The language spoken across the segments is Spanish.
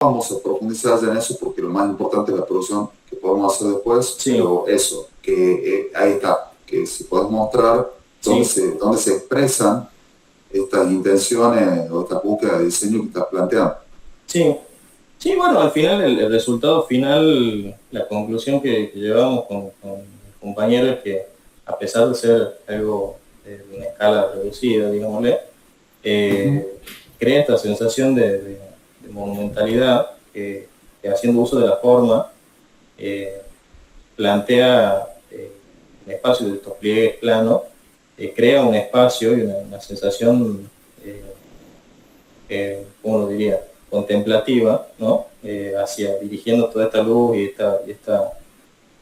vamos a profundizar ya en eso porque lo más importante es la producción que podemos hacer después, Sí. pero eso, que ahí está, que si podemos mostrar Sí. dónde se expresan estas intenciones o esta búsqueda de diseño que estás planteando. Sí, sí, bueno, al final el resultado final, la conclusión que llevamos con mis compañeros es que a pesar de ser algo de una escala reducida, digámosle, crea esta sensación de monumentalidad que haciendo uso de la forma eh, plantea un espacio de estos pliegues planos, crea un espacio y una sensación, ¿cómo lo diría?, contemplativa, ¿no? Dirigiendo toda esta luz y esta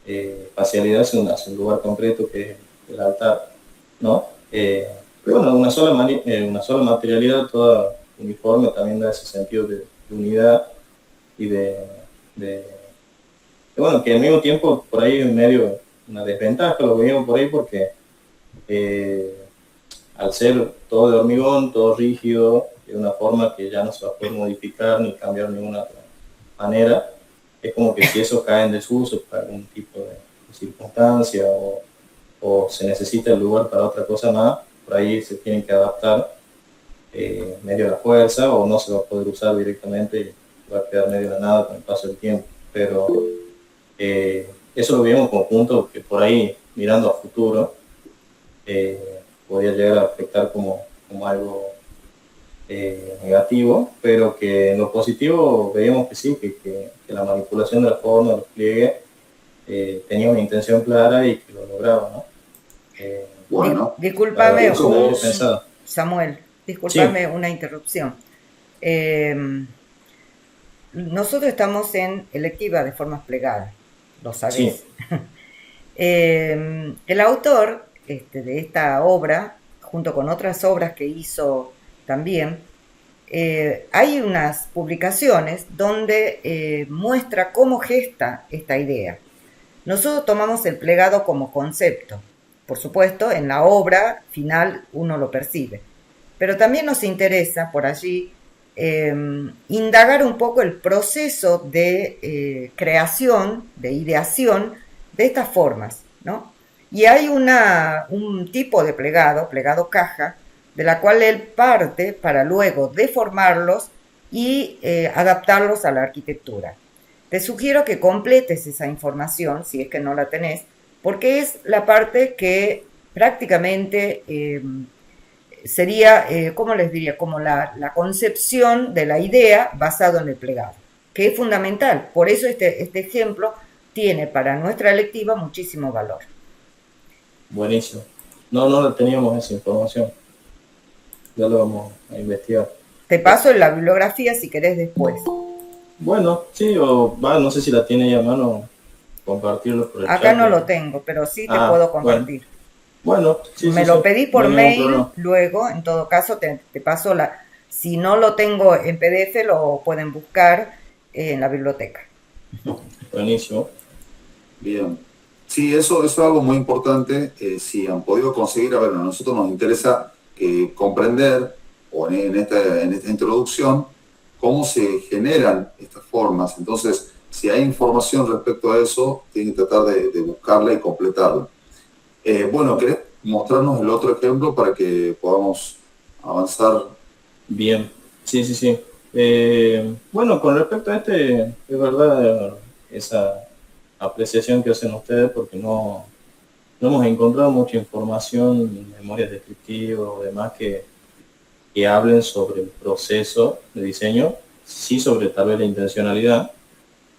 espacialidad hacia un lugar concreto que es el altar, ¿no? Pero bueno, una sola materialidad toda uniforme también da ese sentido de unidad y de bueno, que al mismo tiempo por ahí en medio una desventaja, lo vimos por ahí porque al ser todo de hormigón, todo rígido, de una forma que ya no se va a poder modificar ni cambiar de ninguna otra manera, es como que si eso cae en desuso por algún tipo de circunstancia o se necesita el lugar para otra cosa más, por ahí se tienen que adaptar medio a la fuerza o no se va a poder usar directamente y va a quedar medio de nada con el paso del tiempo. Pero eso lo vimos como punto que por ahí, mirando a futuro, podía llegar a afectar como algo negativo, pero que en lo positivo veíamos que sí, que la manipulación de la forma, de los pliegues, tenía una intención clara y que lo lograba, ¿no? Bueno, discúlpame, Samuel, discúlpame sí. Una interrupción. Nosotros estamos en electiva de formas plegadas, lo sabés. Sí. El autor de esta obra, junto con otras obras que hizo también, hay unas publicaciones donde muestra cómo gesta esta idea. Nosotros tomamos el plegado como concepto. Por supuesto, en la obra final uno lo percibe. Pero también nos interesa por allí indagar un poco el proceso de creación, de ideación de estas formas, ¿no? Y hay un tipo de plegado caja, de la cual él parte para luego deformarlos y adaptarlos a la arquitectura. Te sugiero que completes esa información, si es que no la tenés, porque es la parte que prácticamente sería, ¿cómo les diría? Como la concepción de la idea basado en el plegado, que es fundamental. Por eso este ejemplo tiene para nuestra electiva muchísimo valor. Buenísimo. No teníamos esa información. Ya lo vamos a investigar. Te paso en la bibliografía si querés después. Bueno, sí, no sé si la tiene ahí a mano, compartirlo por el Acá chat. No lo tengo, pero sí te puedo compartir. Bueno, sí, me lo pedí por mail, luego, en todo caso, te paso si no lo tengo en PDF, lo pueden buscar en la biblioteca. Buenísimo. Bien. Sí, eso es algo muy importante. Si han podido conseguir, a nosotros nos interesa comprender, o en esta introducción, cómo se generan estas formas. Entonces, si hay información respecto a eso, tienen que tratar de buscarla y completarla. Bueno, ¿querés mostrarnos el otro ejemplo para que podamos avanzar? Bien, sí. Bueno, con respecto a es verdad esa apreciación que hacen ustedes, porque no hemos encontrado mucha información, memorias descriptivas o demás que hablen sobre el proceso de diseño, sí sobre tal vez la intencionalidad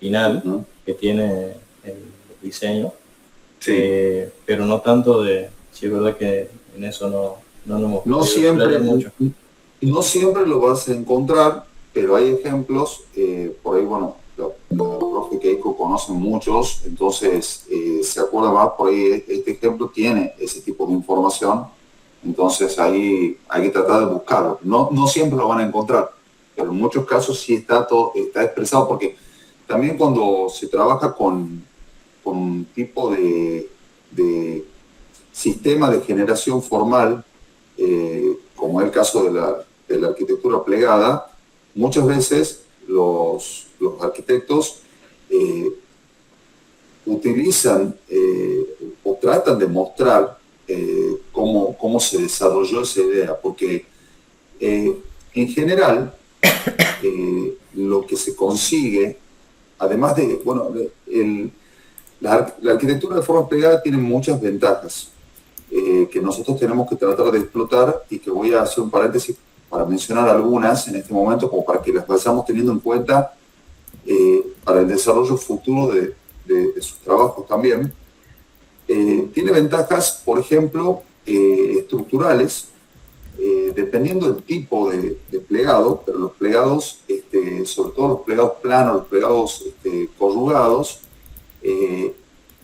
final que tiene el diseño, sí. Pero no tanto sí es verdad que en eso no hemos mucho. No siempre lo vas a encontrar, pero hay ejemplos, por ahí, bueno, la profe Keiko conoce muchos, entonces se acuerda más, por ahí este ejemplo tiene ese tipo de información, entonces ahí hay que tratar de buscarlo. No siempre lo van a encontrar, pero en muchos casos sí está expresado, porque también cuando se trabaja con un tipo de sistema de generación formal, como es el caso de la arquitectura plegada, muchas veces los arquitectos utilizan o tratan de mostrar cómo se desarrolló esa idea, porque en general lo que se consigue, además de, bueno, la arquitectura de forma plegada tiene muchas ventajas que nosotros tenemos que tratar de explotar, y que voy a hacer un paréntesis para mencionar algunas en este momento, como para que las vayamos teniendo en cuenta para el desarrollo futuro de sus trabajos también. Tiene ventajas, por ejemplo, estructurales, dependiendo del tipo de plegado, pero los plegados, sobre todo los plegados planos, los plegados corrugados,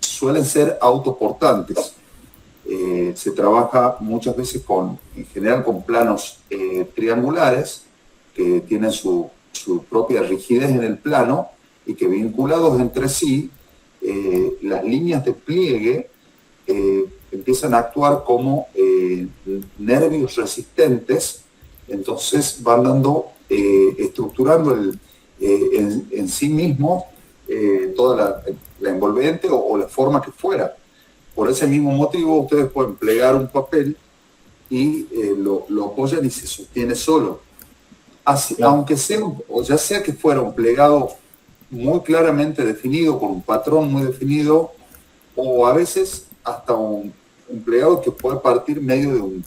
suelen ser autoportantes. Se trabaja muchas veces en general con planos triangulares que tienen su propia rigidez en el plano, y que vinculados entre sí, las líneas de pliegue empiezan a actuar como nervios resistentes. Entonces van estructurando en sí mismo toda la envolvente o la forma que fuera. Por ese mismo motivo, ustedes pueden plegar un papel y lo apoyan y se sostiene solo. Así, aunque sea, o ya sea que fuera un plegado muy claramente definido, con un patrón muy definido, o a veces hasta un plegado que puede partir medio de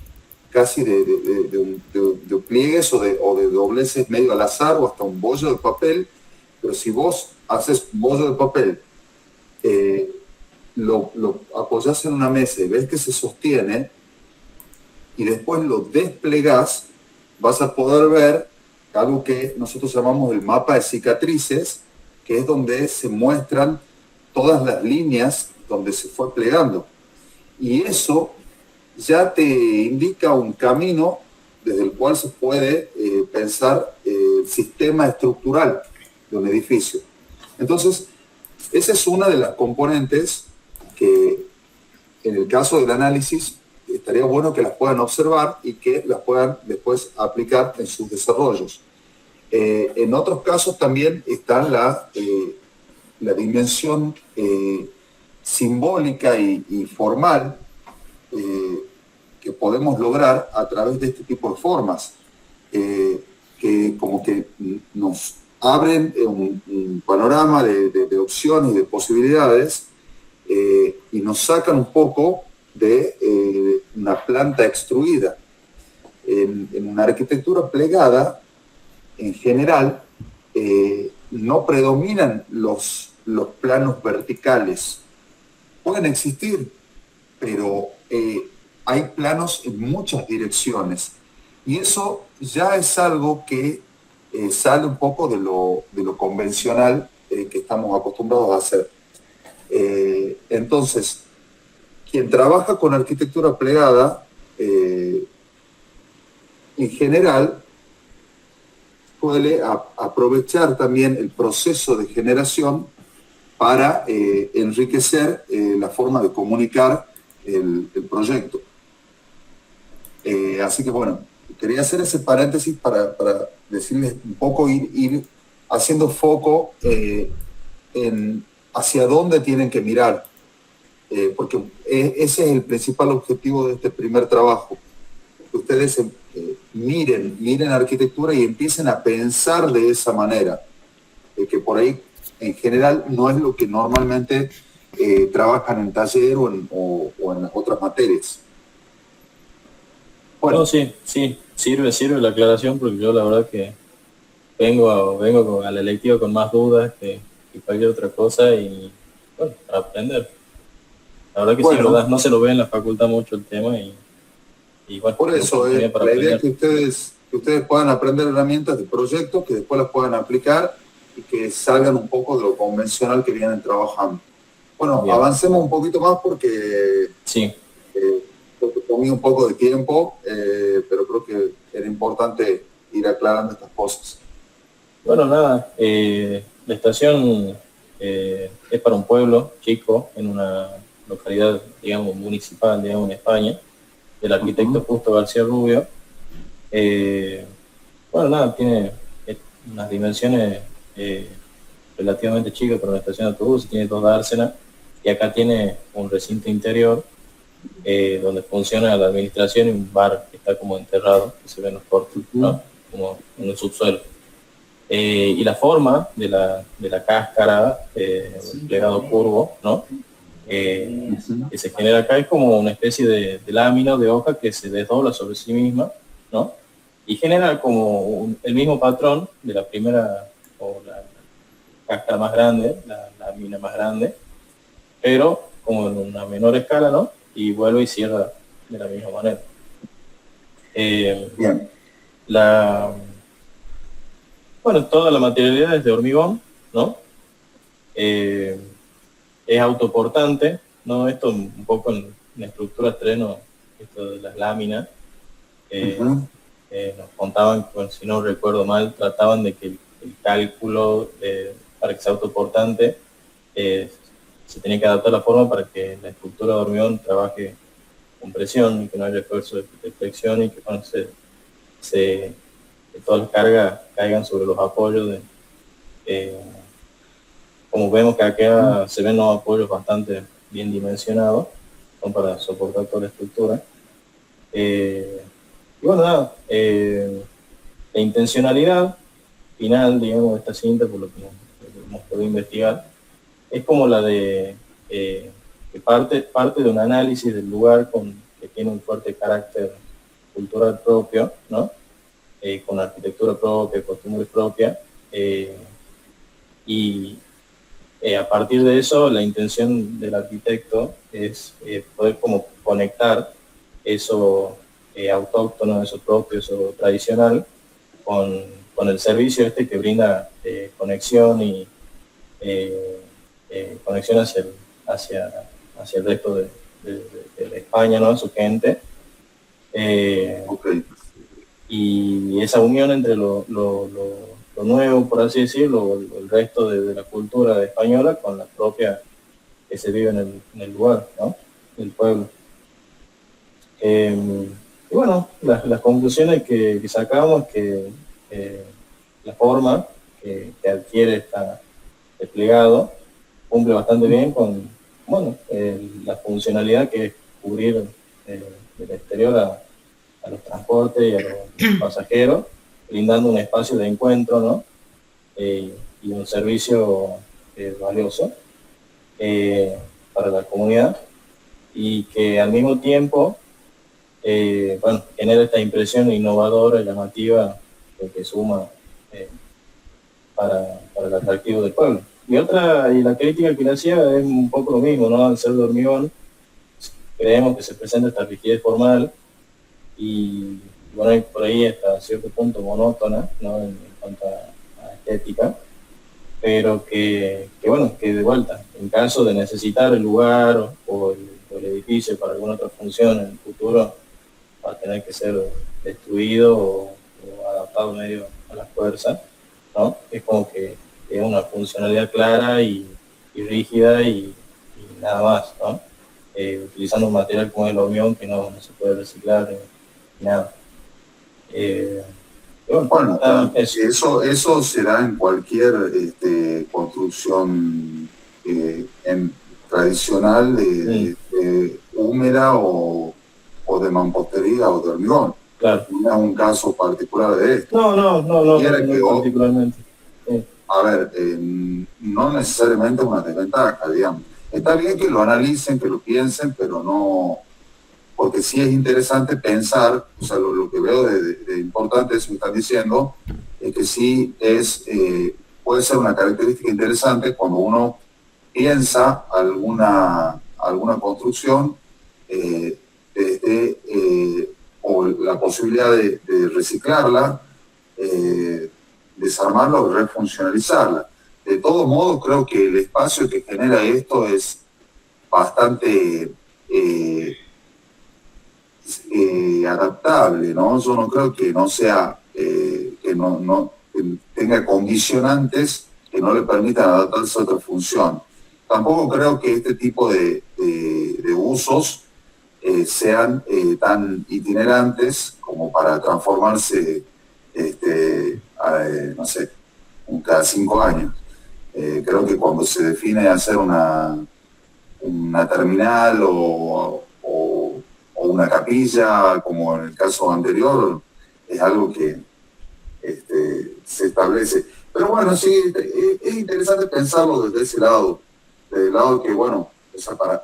casi de pliegues o de dobleces medio al azar, o hasta un bollo de papel. Pero si vos haces un bollo de papel, lo apoyás en una mesa y ves que se sostiene, y después lo desplegás, vas a poder ver algo que nosotros llamamos el mapa de cicatrices, que es donde se muestran todas las líneas donde se fue plegando. Y eso ya te indica un camino desde el cual se puede pensar el sistema estructural de un edificio. Entonces, esa es una de las componentes que, en el caso del análisis, estaría bueno que las puedan observar y que las puedan después aplicar en sus desarrollos. En otros casos también está la dimensión simbólica y formal que podemos lograr a través de este tipo de formas, que como que nos abren un panorama de opciones y de posibilidades, y nos sacan un poco de una planta extruida. En una arquitectura plegada, en general, no predominan los planos verticales. Pueden existir, pero hay planos en muchas direcciones. Y eso ya es algo que sale un poco de lo convencional que estamos acostumbrados a hacer. Entonces, quien trabaja con arquitectura plegada, en general, puede aprovechar también el proceso de generación para enriquecer la forma de comunicar el proyecto. Así que bueno, quería hacer ese paréntesis para decirles un poco, ir haciendo foco en hacia dónde tienen que mirar, porque ese es el principal objetivo de este primer trabajo. Que ustedes miren arquitectura y empiecen a pensar de esa manera, que por ahí en general no es lo que normalmente trabajan en taller o en las otras materias. Bueno, no, sí, sirve la aclaración, porque yo la verdad que vengo a la electiva con más dudas que cualquier otra cosa, y bueno, para aprender. La verdad que bueno, sí, verdad, no se lo ve en la facultad mucho el tema, y bueno, por eso la idea es que ustedes puedan aprender herramientas de proyectos que después las puedan aplicar y que salgan un poco de lo convencional que vienen trabajando. Bueno, bien, avancemos un poquito más porque sí, tomé un poco de tiempo, pero creo que era importante ir aclarando estas cosas. Bueno, nada, la estación es para un pueblo chico, en una localidad, digamos, municipal, digamos, en España, del arquitecto Justo García Rubio. Bueno, nada, tiene unas dimensiones relativamente chica para una estación de autobús, tiene 2 dársenas, y acá tiene un recinto interior donde funciona la administración y un bar que está como enterrado, que se ven los cortes, ¿no? Como en el subsuelo. Y la forma de la cáscara, el plegado curvo, ¿no? Que se genera acá es como una especie de lámina de hoja que se desdobla sobre sí misma, ¿no? Y genera como el mismo patrón de la primera, o la cáscara más grande, la lámina más grande, pero como en una menor escala, ¿no? Y vuelve y cierra de la misma manera. Bien. Bueno, toda la materialidad es de hormigón, ¿no? Es autoportante, ¿no? Esto un poco en estructuras terreno, esto de las láminas. Nos contaban, bueno, si no recuerdo mal, trataban de que el cálculo para que sea autoportante se tenía que adaptar la forma para que la estructura de hormigón trabaje con presión y que no haya esfuerzo de flexión y que bueno, que todas las cargas caigan sobre los apoyos. Como vemos que acá se ven los apoyos bastante bien dimensionados, son para soportar toda la estructura. Y bueno, nada, la intencionalidad final, digamos, de esta cinta, por lo que hemos podido investigar, es como la de que parte de un análisis del lugar que tiene un fuerte carácter cultural propio, ¿no? Con arquitectura propia, costumbres propias, y a partir de eso la intención del arquitecto es poder como conectar eso autóctono, eso propio, eso tradicional, con el servicio que brinda conexión y conexión hacia el resto de España, ¿no? Su gente. Okay. Y esa unión entre lo nuevo, por así decirlo, el resto de la cultura española con la propia que se vive en el lugar, ¿no? El pueblo. Y bueno, las conclusiones que sacamos es que la forma que adquiere está desplegado cumple bastante bien con, bueno, la funcionalidad que es cubrir del exterior a los transportes y a los pasajeros, brindando un espacio de encuentro, ¿no? Y un servicio valioso para la comunidad, y que al mismo tiempo bueno, genera esta impresión innovadora y llamativa que suma para el atractivo del pueblo. Y la crítica que le hacía es un poco lo mismo, ¿no? Al ser de hormigón, creemos que se presenta esta rigidez formal y bueno, por ahí hasta cierto punto monótona, ¿no? En cuanto a estética, pero que bueno, que de vuelta, en caso de necesitar el lugar o el edificio para alguna otra función en el futuro, va a tener que ser destruido o adaptado medio a la fuerza, ¿no? Es como que es una funcionalidad clara y rígida y nada más, ¿no? Utilizando un material como el hormigón que no se puede reciclar nada. Bueno, eso será en cualquier construcción tradicional húmeda o de mampostería o de hormigón. Claro. No es un caso particular de esto. No particularmente. A ver, no necesariamente una desventaja, digamos. Está bien que lo analicen, que lo piensen, pero no, porque sí es interesante pensar, o sea, lo que veo de importante, eso que están diciendo, es que sí puede ser una característica interesante cuando uno piensa alguna construcción o la posibilidad de reciclarla, desarmarla o refuncionalizarla. De todos modos, creo que el espacio que genera esto es bastante adaptable, ¿no? Yo no creo que no sea, que tenga condicionantes que no le permitan adaptarse a otra función. Tampoco creo que este tipo de usos sean tan itinerantes como para transformarse, no sé, cada 5 años. creo que cuando se define hacer una terminal o una capilla, como en el caso anterior, es algo que se establece. Pero bueno, sí, es interesante pensarlo desde ese lado, desde el lado que, bueno, o sea, para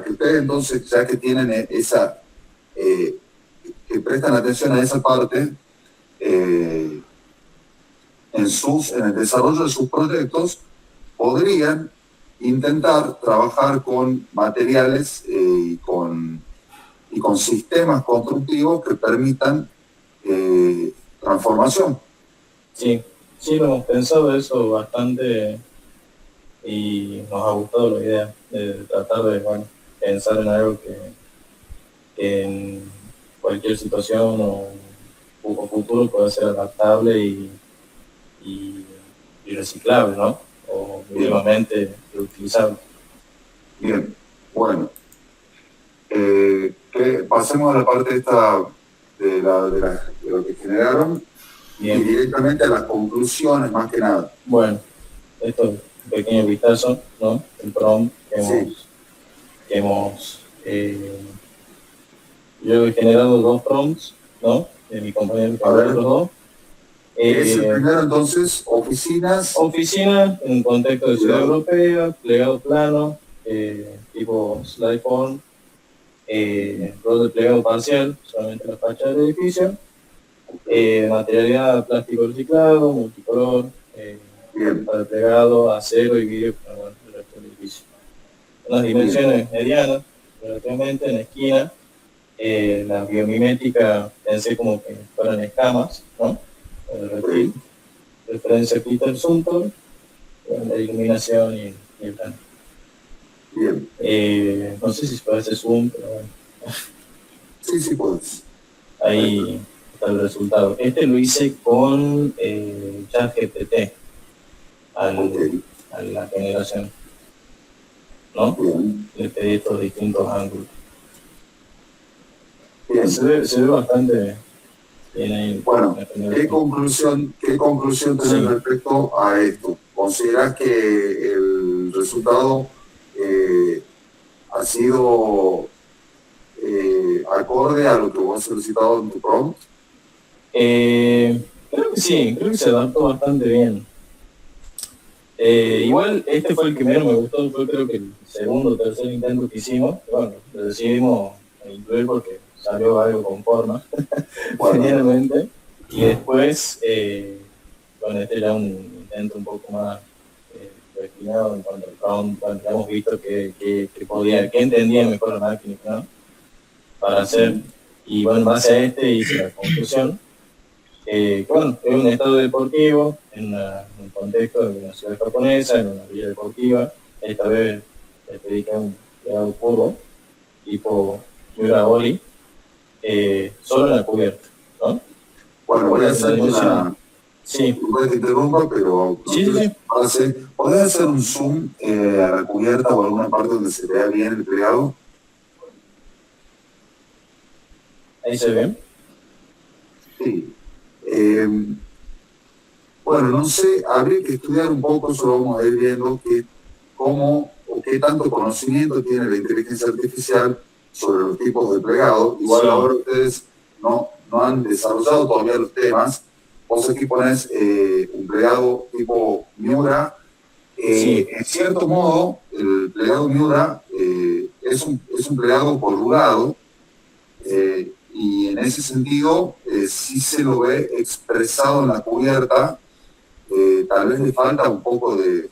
que ustedes entonces, ya que tienen esa, que prestan atención a esa parte, en el desarrollo de sus proyectos, podrían intentar trabajar con materiales y con sistemas constructivos que permitan transformación. Sí, sí, lo hemos pensado eso bastante y nos ha gustado la idea de tratar de, bueno, pensar en algo que en cualquier situación o futuro pueda ser adaptable y reciclable, ¿no? O mínimamente reutilizable. Bien, bueno. Pasemos a la parte esta de lo que generaron. Bien. Y directamente a las conclusiones, más que nada. Bueno, esto es un pequeño vistazo, ¿no? El prompt que hemos yo he generado 2 prompts, ¿no? De mi compañero que los 2. Es el primero, entonces, oficinas. Oficinas en un contexto de ciudad europea, plegado plano, tipo slide form, rol de plegado parcial, solamente la fachada del edificio, materialidad plástico reciclado, multicolor, para plegado, acero y vidrio para el resto del edificio. Unas dimensiones medianas, relativamente en la esquina, la biomimética pensé como que fueran escamas, ¿no? El reptil, referencia a Peter Sumter, la iluminación y el plano. Bien. No sé si se puede hacer zoom, pero bueno. Sí, puedes. Ahí está el resultado. Este lo hice con ChatGPT a la generación, ¿no? Bien. Le pedí estos distintos ángulos. Bien. Se ve bastante bien ahí. Bueno, ¿qué conclusión tenés respecto a esto? ¿Considerás que el resultado ha sido acorde a lo que vos has solicitado en tu prompt? Creo que sí, creo que se adaptó bastante bien. Igual este fue el que menos me gustó, fue creo que el segundo o tercer intento que hicimos. Bueno, lo decidimos incluir porque salió algo con forma, generalmente. Y después, bueno, este era un intento un poco más refinado en cuanto al prompt, cuando hemos visto que entendía mejor la máquina, ¿no? Para hacer, y bueno, en base a este hice la conclusión. Bueno, es un estado deportivo en un contexto de una ciudad japonesa, en una villa deportiva. Esta vez le pedí que un plegado curvo, tipo Miura Ori, solo en la cubierta, ¿no? Bueno, voy a hacer una... Sí. Puedes que interrumpa, pero... Sí. ¿Podés hacer un zoom a la cubierta o alguna parte donde se vea bien el plegado? ¿Ahí se ve? Sí. Bueno, no sé, habría que estudiar un poco, solo vamos a ir viendo cómo o qué tanto conocimiento tiene la inteligencia artificial sobre los tipos de plegado. Igual ahora ustedes no han desarrollado todavía los temas. Vos aquí pones un plegado tipo Miura. En cierto modo, el plegado Miura es un plegado corrugado. Y en ese sentido sí se lo ve expresado en la cubierta, tal vez le falta un poco de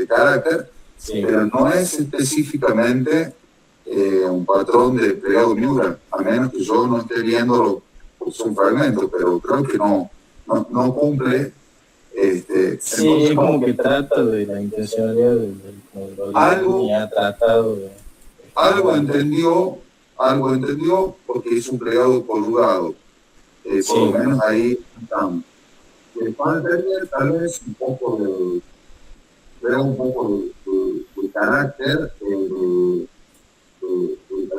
carácter, pero no es específicamente un patrón de plegado Miura, a menos que yo no esté viéndolo por un fragmento, pero creo que no cumple. Sí, entonces, es como que trata de la intencionalidad del algo, y ha tratado de... Algo entendió porque es un plegado corrugado. Por lo menos ahí estamos. Le faltaría tal vez un poco de carácter de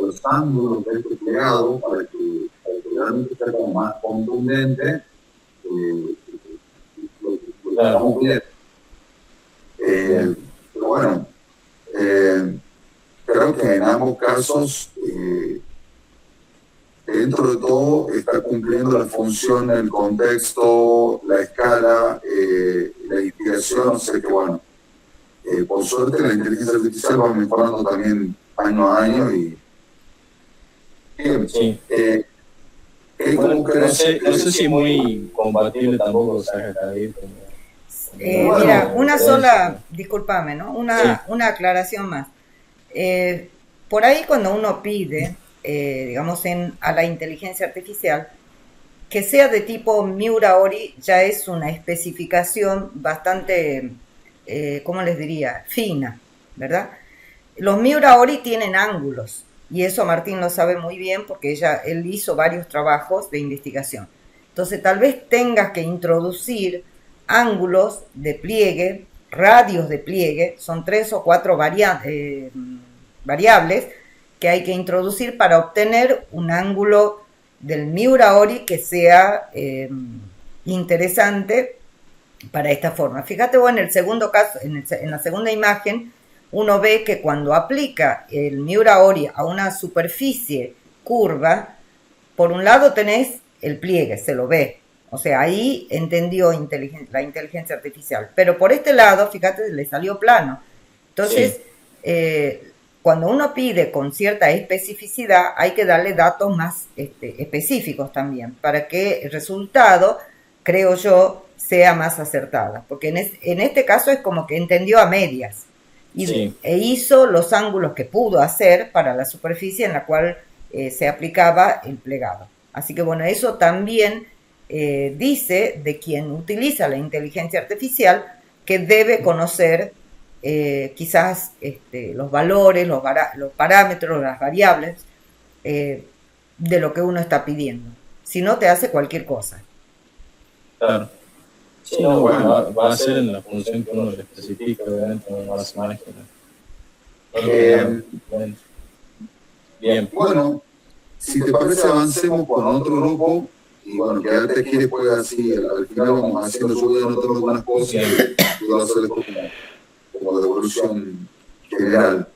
los ángulos de este plegado para que realmente sea como más contundente. Lo que estamos viendo. Pero bueno, creo que en ambos casos, dentro de todo, está cumpliendo la función, el contexto, la escala, la inspiración, o sea que bueno, por suerte la inteligencia artificial va mejorando también año a año y Sí. ¿cómo No crees? sé si es muy compatible tampoco Zaha Hadid como Mira, una influencer. sola, discúlpame, ¿no? Una aclaración más. Por ahí cuando uno pide, digamos, a la inteligencia artificial, que sea de tipo Miura-Ori ya es una especificación bastante, ¿cómo les diría? Fina, ¿verdad? Los Miura-Ori tienen ángulos, y eso Martín lo sabe muy bien porque él hizo varios trabajos de investigación. Entonces tal vez tengas que introducir ángulos de pliegue, radios de pliegue, son 3 o 4 variables que hay que introducir para obtener un ángulo del Miura-Ori que sea interesante para esta forma. Fíjate vos en el segundo caso, en la segunda imagen, uno ve que cuando aplica el Miura-Ori a una superficie curva, por un lado tenés el pliegue, se lo ve. O sea, ahí entendió la inteligencia artificial. Pero por este lado, fíjate, le salió plano. Entonces, cuando uno pide con cierta especificidad, hay que darle datos más específicos también, para que el resultado, creo yo, sea más acertado. Porque en este caso es como que entendió a medias e hizo los ángulos que pudo hacer para la superficie en la cual se aplicaba el plegado. Así que bueno, eso también dice de quien utiliza la inteligencia artificial que debe conocer quizás los valores, los parámetros, las variables de lo que uno está pidiendo. Si no, te hace cualquier cosa. Claro. Sí, no, bueno, va a ser en la función que uno le especifica, obviamente, no va a ser más Bien. Bueno, si te parece, avancemos con otro grupo. Y bueno, quedarte aquí después, así, al final vamos haciendo, yo voy anotando algunas cosas y voy a hacer esto como devolución general.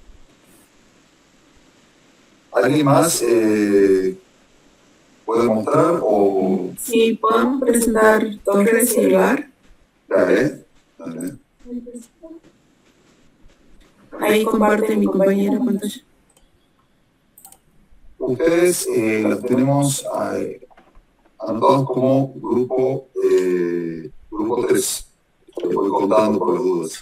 ¿Alguien más puede mostrar o...? Sí, podemos presentar Torres y Elbar. Dale. Ahí comparte mi compañera pantalla. Ustedes los tenemos anotados como grupo 3. Les voy contando por las dudas.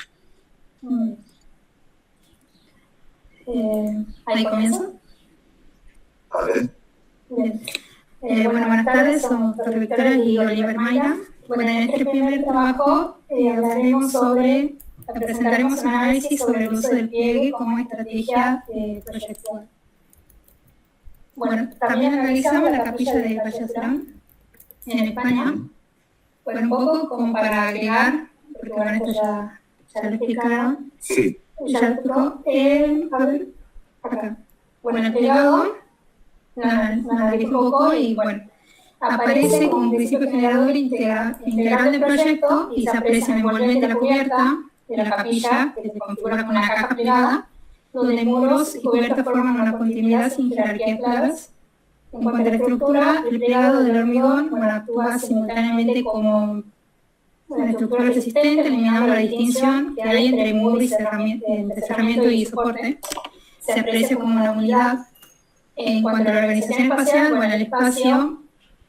Ahí comienzo. Vale. Bien. Bueno, buenas tardes, somos Torres Victoria y Oliver Mayra. Bueno, en este primer trabajo presentaremos un análisis sobre el uso del pliegue como estrategia proyectual. Bueno, también analizamos la capilla de Vallaslán en España. Bueno, un poco como para agregar, porque bueno, esto ya lo explicaron. Sí. Ya lo explicó. A ver, acá. Bueno, el plegado, nos dirige un poco y bueno, aparece como un principio generador integral del proyecto y se aprecia en el envolvente de la cubierta de la capilla, que se configura con una caja plegada, donde muros y cubiertas forman una continuidad sin jerarquías claras. En cuanto a la estructura, el plegado del hormigón actúa simultáneamente como una estructura resistente, eliminando la distinción que hay entre muro y cerramiento y soporte. Se aprecia como una unidad. En cuanto a la organización espacial, bueno, el espacio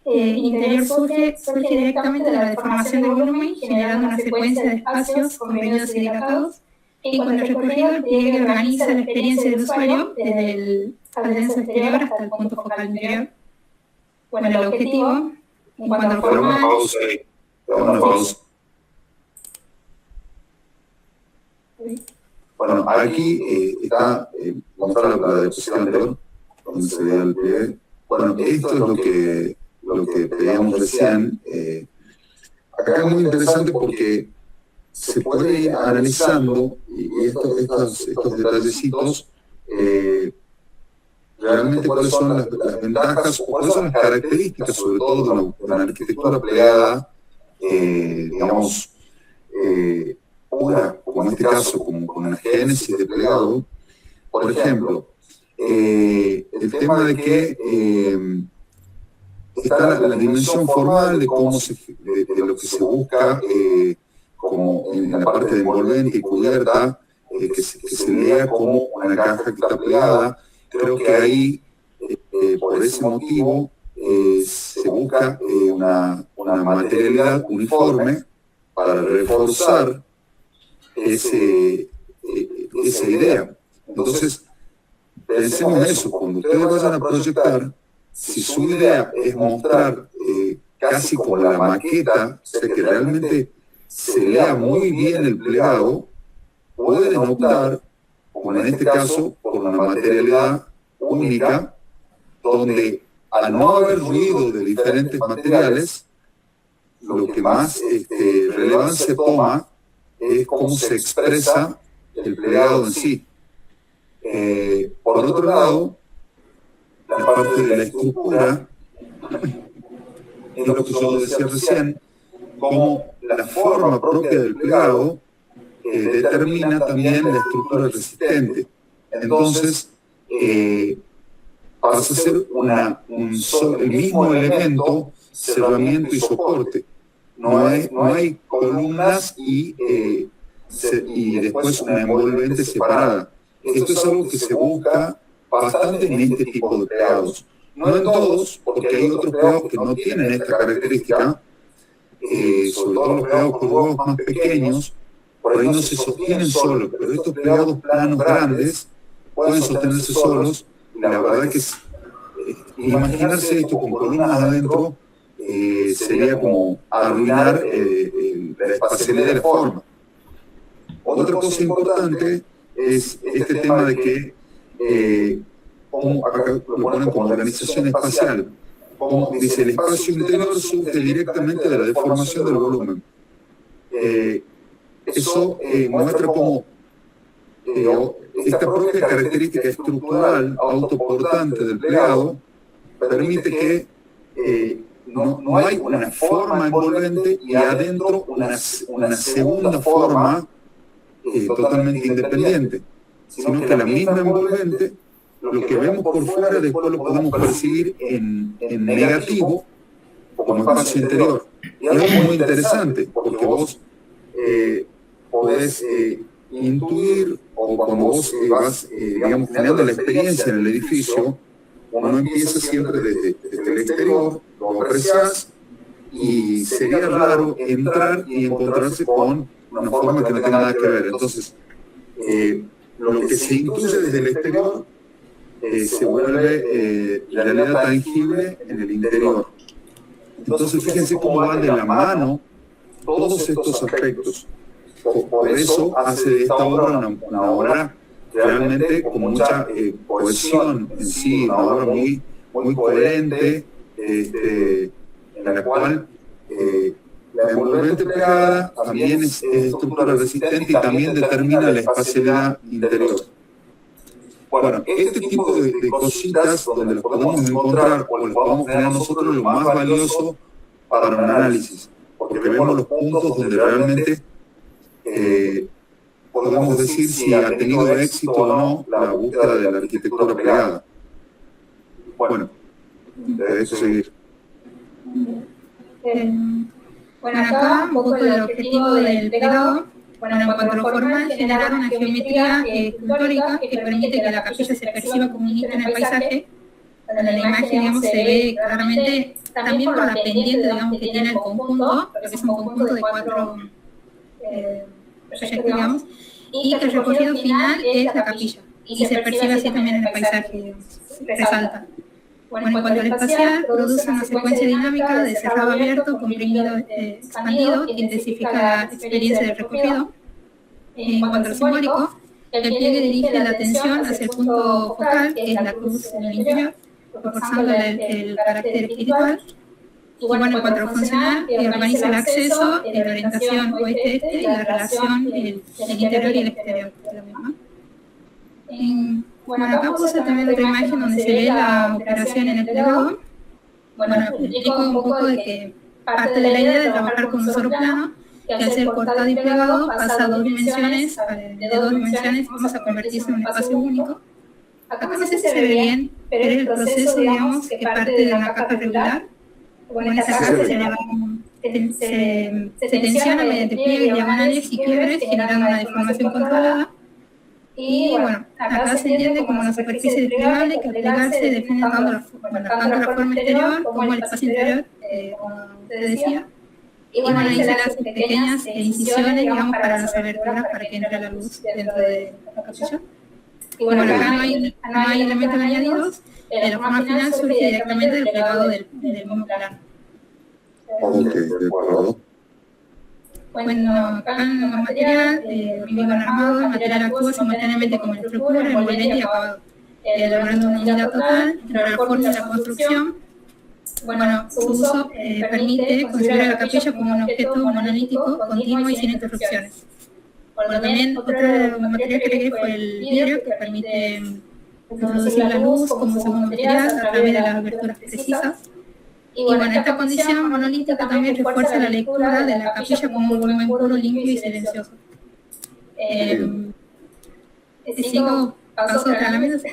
interior surge directamente de la deformación del volumen, generando una secuencia de espacios convenidos y dilatados. En cuanto al recorrido, el pliegue organiza la experiencia del usuario desde el lienzo exterior hasta el punto focal interior. Bueno, el objetivo, en cuanto al formato... Una pausa. Bueno, aquí está mostrar la diapositiva anterior, donde se ve el pliegue. Bueno, esto es lo que pedíamos recién. Acá es muy interesante porque se puede ir analizando y estos detallecitos, realmente cuáles son las ventajas o cuáles son las características, sobre todo de una arquitectura plegada, digamos, pura, como en este caso, como con una génesis de plegado, por ejemplo, el tema de que está la dimensión formal de cómo de lo que se busca, como en la parte de envolvente y cubierta, que se lea como una caja que está plegada. Creo que ahí, por ese motivo, se busca una materialidad uniforme para reforzar esa idea. Entonces, pensemos eso, cuando ustedes vayan a proyectar, si su idea es mostrar casi como la maqueta, o sea, que realmente se lea muy bien el plegado, pueden optar, como en este caso, por una materialidad única, donde al no haber ruido de diferentes materiales, lo que más relevancia toma es cómo se expresa el plegado en sí. Por otro lado, la parte de la estructura, es lo que yo decía recién, como la forma propia del plegado determina también la estructura resistente. Entonces, pasa a ser el mismo elemento, cerramiento y soporte. No hay columnas y después una envolvente separada. Esto es algo que se busca bastante en este tipo de plegados. No en todos, porque hay otros plegados que no tienen esta característica, sobre todo los plegados curvados más pequeños, por ahí no se sostienen solos, pero estos plegados planos grandes pueden sostenerse solos. La verdad que imaginarse esto con columnas adentro sería como arruinar la espacialidad de la forma. Otra cosa importante es este tema de que, como acá lo ponen como organización espacial, como dice, el espacio interior surge directamente de la deformación del volumen. Eso muestra cómo esta propia característica estructural autoportante del plegado permite que no hay una forma envolvente y adentro una segunda forma totalmente independiente, sino que la misma envolvente, lo que vemos por fuera después lo podemos percibir en negativo como espacio interior. Y algo muy interesante, porque vos podés intuir, o cuando vos vas, digamos, generando la experiencia en el edificio, uno empieza siempre desde el exterior, lo apreciás, y sería raro entrar y encontrarse con una forma que no tenga nada que ver. Entonces, lo que se intuye desde el exterior se vuelve realidad tangible en el interior. Entonces, fíjense cómo van de la mano todos estos aspectos. Por eso hace de esta obra una obra realmente con mucha cohesión en sí, una obra muy coherente, en la cual la envolvente plegada también es estructura resistente y también determina la espacialidad interior. Bueno, este tipo de cositas donde las podemos encontrar o las podemos generar nosotros, lo más valioso para un análisis, porque vemos los puntos donde realmente podemos decir si ha tenido éxito o no la búsqueda de la arquitectura plegada. Bueno, te dejo seguir. Bueno, acá un poco el objetivo del plegado, bueno, en cuanto a lo formal, generar una geometría escultórica que permite que la capilla se perciba como un ítem en el paisaje. En la imagen, digamos, se ve claramente, también por la pendiente, digamos, que tiene el conjunto, porque es un conjunto de 4 proyectos, digamos, y que el recorrido final es la capilla, y se percibe así también en el paisaje, digamos, resalta. Bueno, en cuanto al espacial, produce una secuencia dinámica de cerrado abierto, comprimido, expandido, que intensifica la experiencia del recorrido. En cuanto a lo simbólico, el pliegue dirige la atención hacia el punto focal, que es la cruz en el interior, reforzando el carácter espiritual. Y bueno, en cuanto a lo funcional, organiza el acceso, la orientación oeste-este y la relación entre el interior y el exterior, que es lo mismo. Bueno, acá puse también otra imagen donde se ve la operación en el plegado. Bueno, explico un poco de que parte de la idea de trabajar con un solo plano que al ser cortado y pegado pasa a 2 dimensiones, de 2 dimensiones vamos a convertirse en un espacio único. Acá no sé si se ve bien, pero es el proceso, digamos, que parte de una caja regular. Bueno, en esa caja se tensiona mediante pliegues diagonales y quiebres, generando una deformación controlada. Y bueno, acá se entiende como una superficie desplegable que al plegarse define tanto la forma exterior como el espacio interior, como usted decía. Y bueno, ahí se hacen pequeñas incisiones, digamos, para las aberturas para que entre la luz dentro de la capilla. Y bueno, acá no hay elementos añadidos, la forma final surge directamente del plegado del mismo plano. Ok, de acuerdo. Bueno, acá en el material, hormigón armado, el material actúa simultáneamente como estructura, envolvente y acabado, logrando una unidad total entre la forma y la construcción. Bueno, su uso permite considerar la capilla como un objeto monolítico, continuo y sin interrupciones. Bueno, también otro material que agregué fue el vidrio, que permite introducir la luz como segundo material a través de las aberturas precisas. Y bueno, esta condición monolítica también refuerza la lectura de la capilla como un volumen puro, limpio y silencioso. ¿Sigo paso otra lámina? Sí.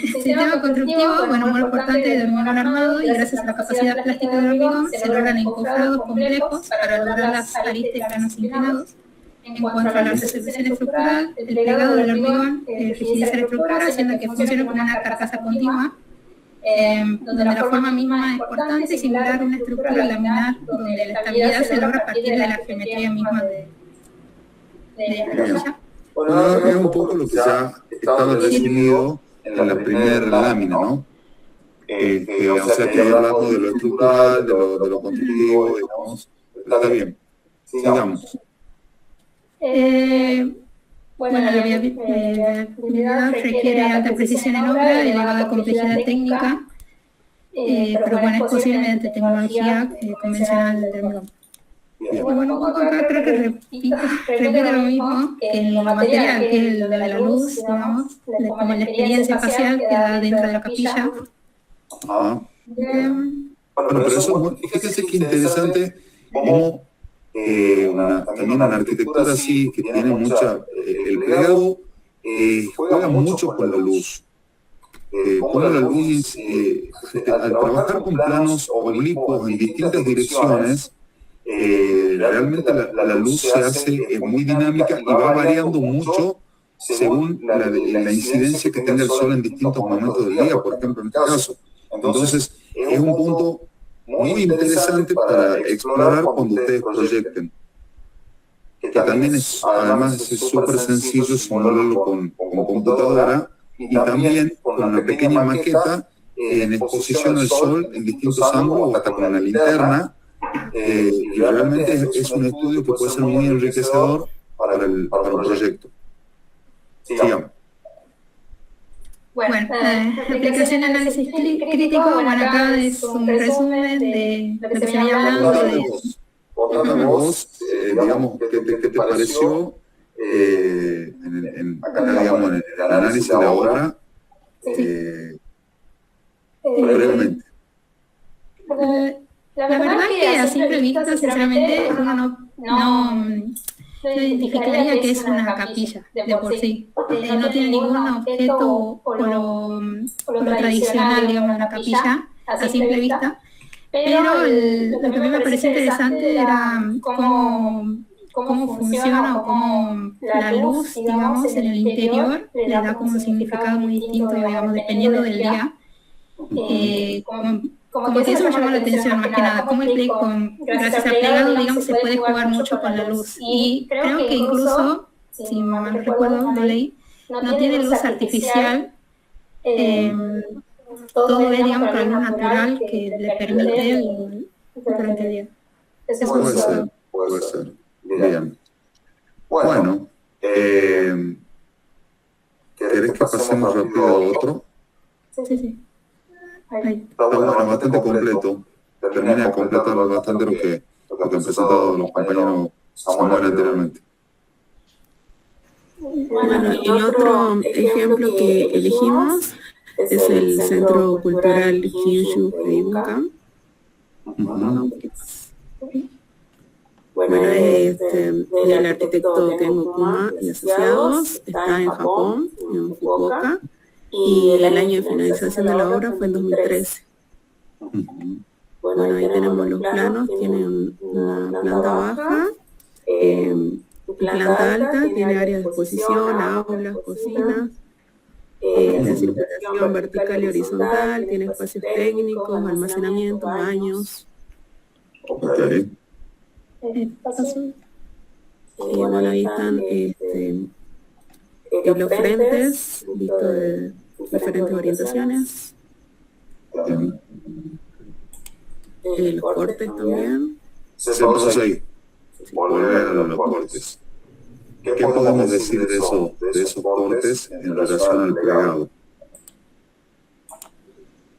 Sistema constructivo, bueno, muy importante de hormigón armado, y gracias a la capacidad plástica del hormigón se logran encofrados complejos para lograr las aristas y planos inclinados. En cuanto a la resolución estructural, el plegado del hormigón rigidez la estructura, haciendo que funcione como una carcasa continua, donde la forma misma es importante y simular una estructura laminar donde la estabilidad se logra a partir de la geometría misma de la capilla. Bueno, es un poco lo que ya estaba resumido en la primera lámina, ¿no? O sea, que hablando de lo estructural, de lo constructivo, digamos, está bien. Sigamos. Bueno, la viabilidad requiere alta precisión en obra, elevada complejidad técnica, pero bueno, es posible mediante tecnología convencional del hormigón. Y bueno, un poco acá creo que repite lo mismo que en lo material, que es lo de la luz, digamos, como la experiencia espacial que da dentro de la capilla. Bueno, pero eso, fíjese que interesante cómo también una arquitectura así que tiene mucha, el plegado juega mucho con la luz. Cómo la luz, al trabajar con planos oblicuos en distintas direcciones, realmente la luz se hace muy dinámica y va variando mucho según la incidencia que tenga el sol en distintos momentos del día, por ejemplo, en este caso. Entonces, es un punto muy interesante para explorar cuando ustedes proyecten. Que también además es súper sencillo simularlo con computadora y también con una pequeña maqueta en exposición al sol en distintos ángulos o hasta con una linterna. Y realmente es un estudio que puede ser muy enriquecedor para un proyecto. Sigamos. Bueno, aplicación de análisis crítico, bueno, acá es un resumen de lo que se venía hablando de... Vos, digamos, ¿qué te pareció acá, digamos, en el análisis de la obra? Brevemente. La verdad es que a simple vista, sinceramente, uno no identificaría que es una capilla de por sí. No tiene ningún objeto o lo tradicional, digamos, de una capilla a simple vista. Pero lo que a mí me pareció interesante era cómo funciona o cómo la luz, digamos, en el interior le da como un significado muy distinto, digamos, dependiendo del día. Como que eso me llamó la atención más que nada, cómo gracias al plegado, digamos, se puede jugar mucho con la luz. Y creo que incluso, si mal no recuerdo, lo leí, no tiene luz artificial, todo es, digamos, con luz natural que le permite durante el día. Puede ser. Bien. Bueno, ¿querés que pasemos rápido a otro? Sí. Está bastante completo. Termina de completar bastante lo que han presentado los compañeros Samuel anteriormente. Bueno, y otro ejemplo que elegimos es el Centro Cultural Kyushu Heibukan. Ujú. Un poquito más. Bueno, el arquitecto Tengo Kuma y Asociados está en Japón, en Fukuoka, y el año de finalización de la obra fue en 2013. Ujú. Bueno, ahí tenemos los planos, tienen una planta baja, planta alta, tiene áreas de exposición, aulas, cocinas, la circulación vertical y horizontal, tiene espacios técnicos, almacenamiento, baños. Ok. Y bueno, ahí están los frentes, vistos de diferentes orientaciones, Bien. los cortes también. Se pausa ahí. Volver a los cortes. ¿Qué podemos decir de esos cortes en relación al plegado?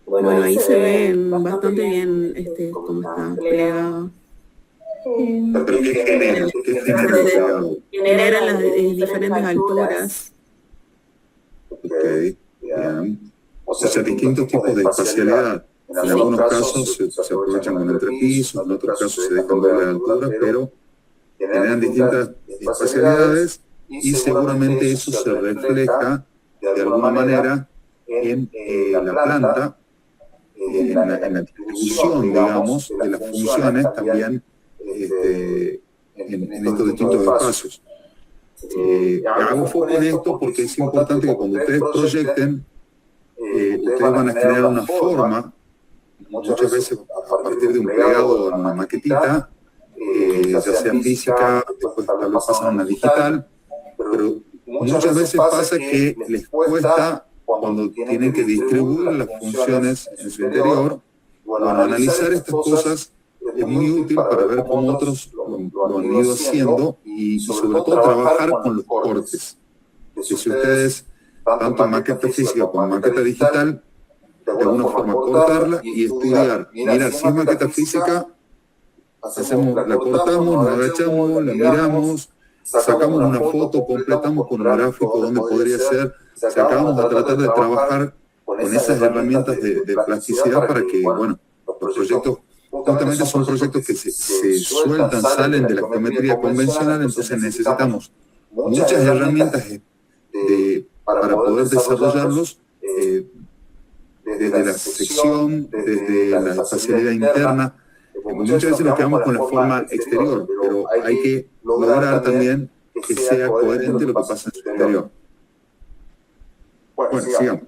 Bueno, ahí se ve bastante bien cómo está plegado. ¿Pero qué genera? ¿Qué genera el plegado? Genera las diferentes alturas. Ok, bien. O sea, distintos tipos de espacialidad. En algunos casos se aprovechan con entrepisos, en otros casos se dejan ver la altura, pero generan distintas espacialidades y seguramente eso se refleja de alguna manera en la planta, en la distribución, digamos, de las funciones también en estos distintos espacios. Hago foco en esto porque es importante que cuando ustedes proyecten, ustedes van a generar una forma, muchas veces a partir de un plegado en una maquetita, ya sea física, después tal vez pasan a una digital, pero muchas veces pasa que les cuesta cuando tienen que distribuir las funciones en su interior. Bueno, analizar estas cosas es muy útil para ver cómo otros lo han ido haciendo y sobre todo trabajar con los cortes. Que si ustedes, tanto en maqueta física como en maqueta digital, de alguna forma cortarla y estudiar. Mira, si es maqueta física, la cortamos, nos agachamos, la miramos, sacamos una foto, completamos con un gráfico donde podría ser, sacamos a tratar de trabajar con esas herramientas de plasticidad para que, bueno, los proyectos, justamente son proyectos que se sueltan, salen de la geometría convencional, entonces necesitamos muchas herramientas para poder desarrollarlos, desde la sección, desde la espacialidad interna. Muchas veces nos quedamos con la forma exterior, pero hay que lograr también que sea coherente lo que pasa en su interior. Bueno, sigamos.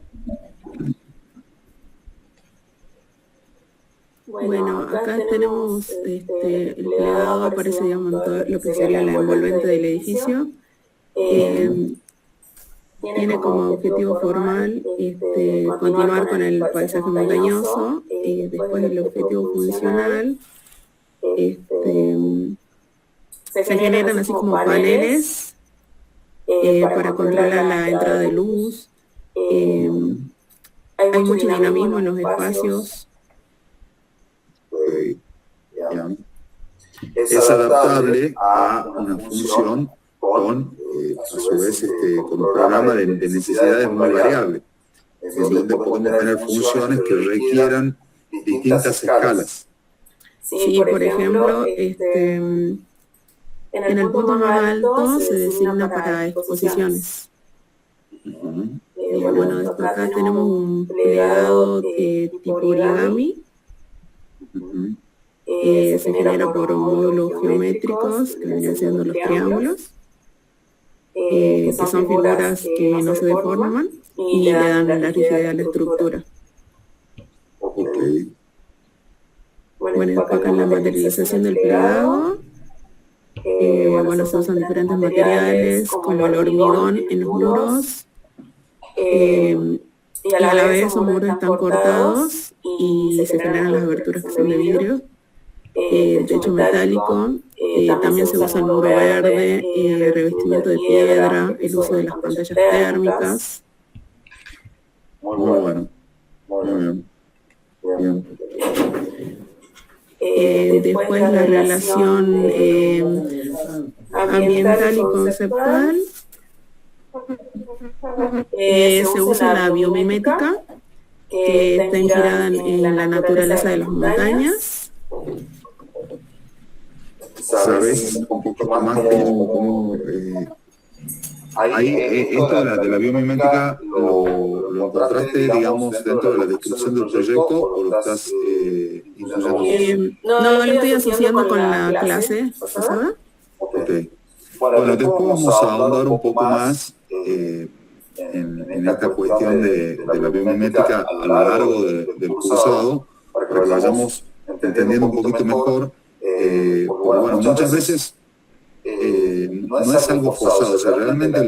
Bueno, acá tenemos el plegado, aparece, digamos, en todo lo que sería la envolvente del edificio. Tiene como objetivo formal continuar con el paisaje montañoso, después el objetivo funcional, se generan así como paneles para controlar la entrada de luz, hay mucho dinamismo en los espacios. Es adaptable a una función con, a su vez, con un programa de necesidades muy variables, en donde podemos tener funciones que requieran distintas escalas. Sí, por ejemplo, en el punto más alto se designa para exposiciones. Bueno, después acá tenemos un plegado tipo origami. Se genera por módulos geométricos, que vendrían siendo los triángulos, que son figuras que no se deforman y le dan la rigidez a la estructura. Bueno, después acá en la materialización del plegado, bueno, se usan diferentes materiales como el hormigón en los muros, y a la vez esos muros están cortados y se generan las aberturas que son de vidrio. Techo metálico, también se usa el muro verde, revestimiento de piedra, el uso de las pantallas térmicas. Muy bueno, muy bien. Después la relación ambiental y conceptual, se usa la biomimética, que está inspirada en la naturaleza de las montañas. ¿Sabes un poquito más cómo ahí esto de la biomimética lo encontraste, digamos, dentro de la descripción del proyecto o lo estás incluyendo? No, lo estoy asociando con la clase pasada. Ok. Bueno, después vamos a ahondar un poco más en esta cuestión de la biomimética a lo largo del cursado, para que vayamos entendiendo un poquito mejor, porque bueno, muchas veces no es algo forzado, o sea, realmente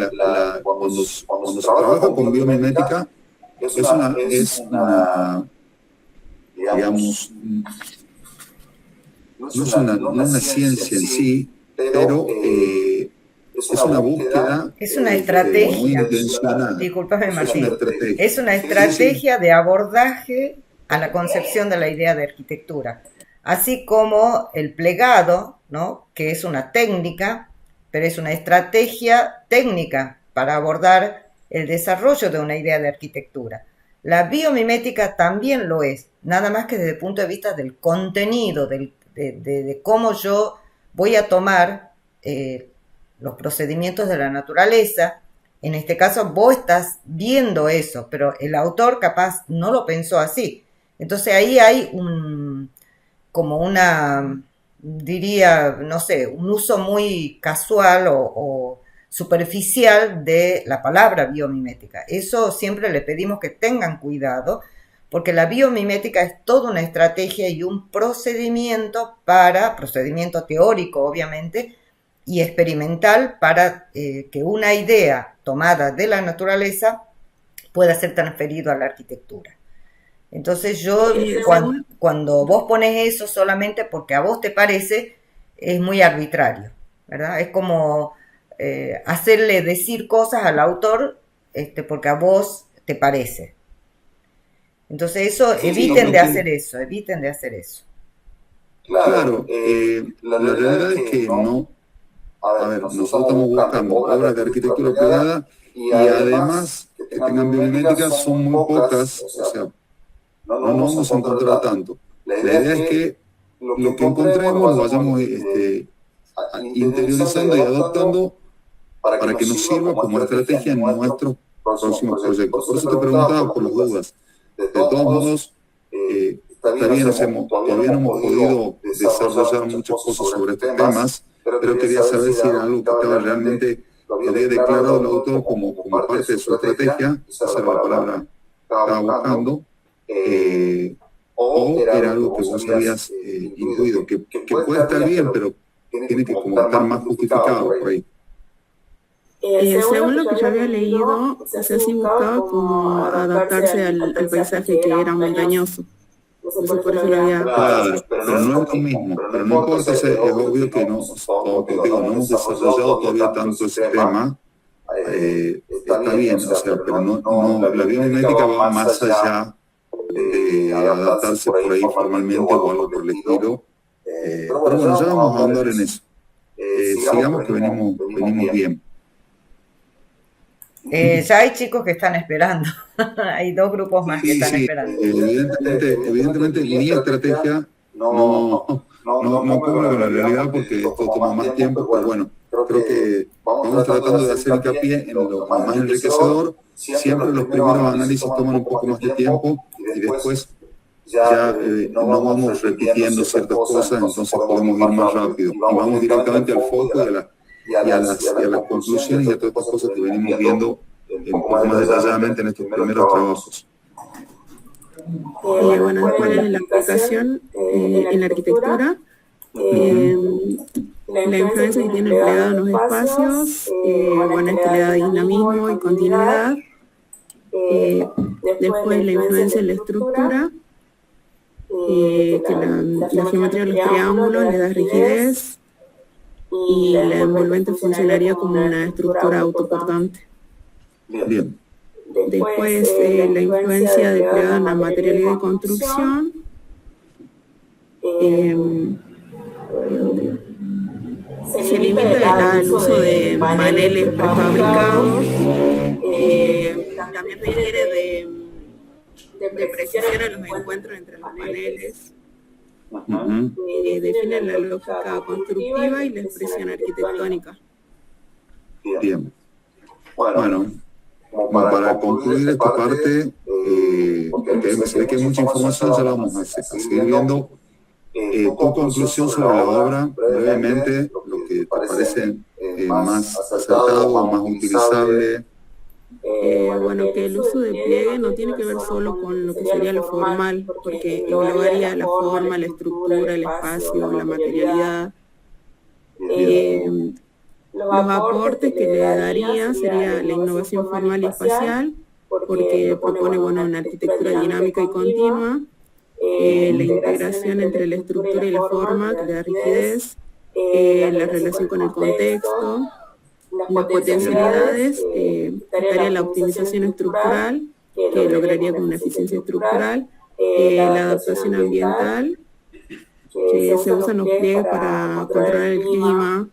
cuando se trabaja con biomimética es una digamos, no es una ciencia en sí, pero es una búsqueda. Es una estrategia. Muy intencionada. Discúlpame, Martín. Es una estrategia de abordaje a la concepción de la idea de arquitectura. Así como el plegado, ¿no? Que es una técnica, pero es una estrategia técnica para abordar el desarrollo de una idea de arquitectura. La biomimética también lo es, nada más que desde el punto de vista del contenido, de cómo yo voy a tomar los procedimientos de la naturaleza. En este caso vos estás viendo eso, pero el autor capaz no lo pensó así. Entonces ahí hay diría, no sé, un uso muy casual o superficial de la palabra biomimética. Eso siempre le pedimos que tengan cuidado, porque la biomimética es toda una estrategia y un procedimiento teórico obviamente, y experimental para que una idea tomada de la naturaleza pueda ser transferido a la arquitectura. Entonces yo, cuando vos pones eso solamente porque a vos te parece, es muy arbitrario, ¿verdad? Es como hacerle decir cosas al autor porque a vos te parece. Entonces eviten de hacer eso. Claro, la realidad es que no. A ver, nosotros estamos buscando obras de arquitectura plegada y además que tengan biomimética son muy pocas, o sea, no vamos a encontrar tanto. La idea es que lo que encontremos lo vayamos interiorizando y adoptando para que nos sirva como estrategia en nuestros próximos proyectos. Por eso te preguntaba por las dudas. De todos modos, está bien, todavía no hemos podido desarrollar muchas cosas sobre estos temas, pero quería saber si era algo que estaba realmente, lo había declarado el autor como parte de su estrategia, esa era la palabra que estaba buscando, o era algo que vos habías intuido, que puede estar bien, pero tiene que como estar más justificado por ahí. Según lo que yo había leído, o sea, sí buscaba como adaptarse al paisaje que era montañoso. Entonces por eso lo había... Claro, pero no es lo mismo, pero no importa, es obvio que no hemos desarrollado todavía tanto ese tema, está bien, o sea, pero no, la biomimética va más allá de adaptarse por ahí formalmente o algo por el estilo, pero bueno, ya vamos a andar en eso. Sigamos que venimos bien. Ya hay chicos que están esperando. Hay 2 grupos más que están esperando. Evidentemente mi estrategia no cubre con la realidad porque esto toma más tiempo, pero bueno, creo que vamos tratando de hacer hincapié en lo más enriquecedor. Siempre los primeros análisis toman un poco más de tiempo y después ya no vamos repitiendo ciertas cosas, entonces podemos ir más rápido y vamos directamente al foco y a las conclusiones y a todas estas cosas que venimos viendo un poco más detalladamente en estos primeros trabajos. Bueno, después de la aplicación en la arquitectura, la influencia que tiene el plegado en los espacios, bueno, esto le da dinamismo y continuidad. Después la influencia en la estructura, que la geometría de los triángulos le da rigidez, y la envolvente funcionaría como una estructura autoportante. Bien. Después la influencia de plegado en la materialidad de construcción, se limita el uso de paneles prefabricados, también requiere de precisionar los encuentros entre los paneles, definen la lógica constructiva y la expresión arquitectónica. Bien. Bueno, como para concluir esta parte, porque se ve que hay mucha información, ya la vamos a seguir viendo. Tu conclusión sobre la obra, brevemente, lo que te parece más acertado o más utilizable. Bueno, que el uso de pliegue no tiene que ver solo con lo que sería lo formal, porque englobaría la forma, la estructura, el espacio, la materialidad. Los aportes que le daría sería la innovación formal y espacial, porque propone una arquitectura dinámica y continua, la integración entre la estructura y la forma, que le da rigidez, la relación con el contexto, las potencialidades, estaría la optimización estructural, que lograría con una eficiencia estructural, la adaptación ambiental, que se usan los pliegues para controlar el clima,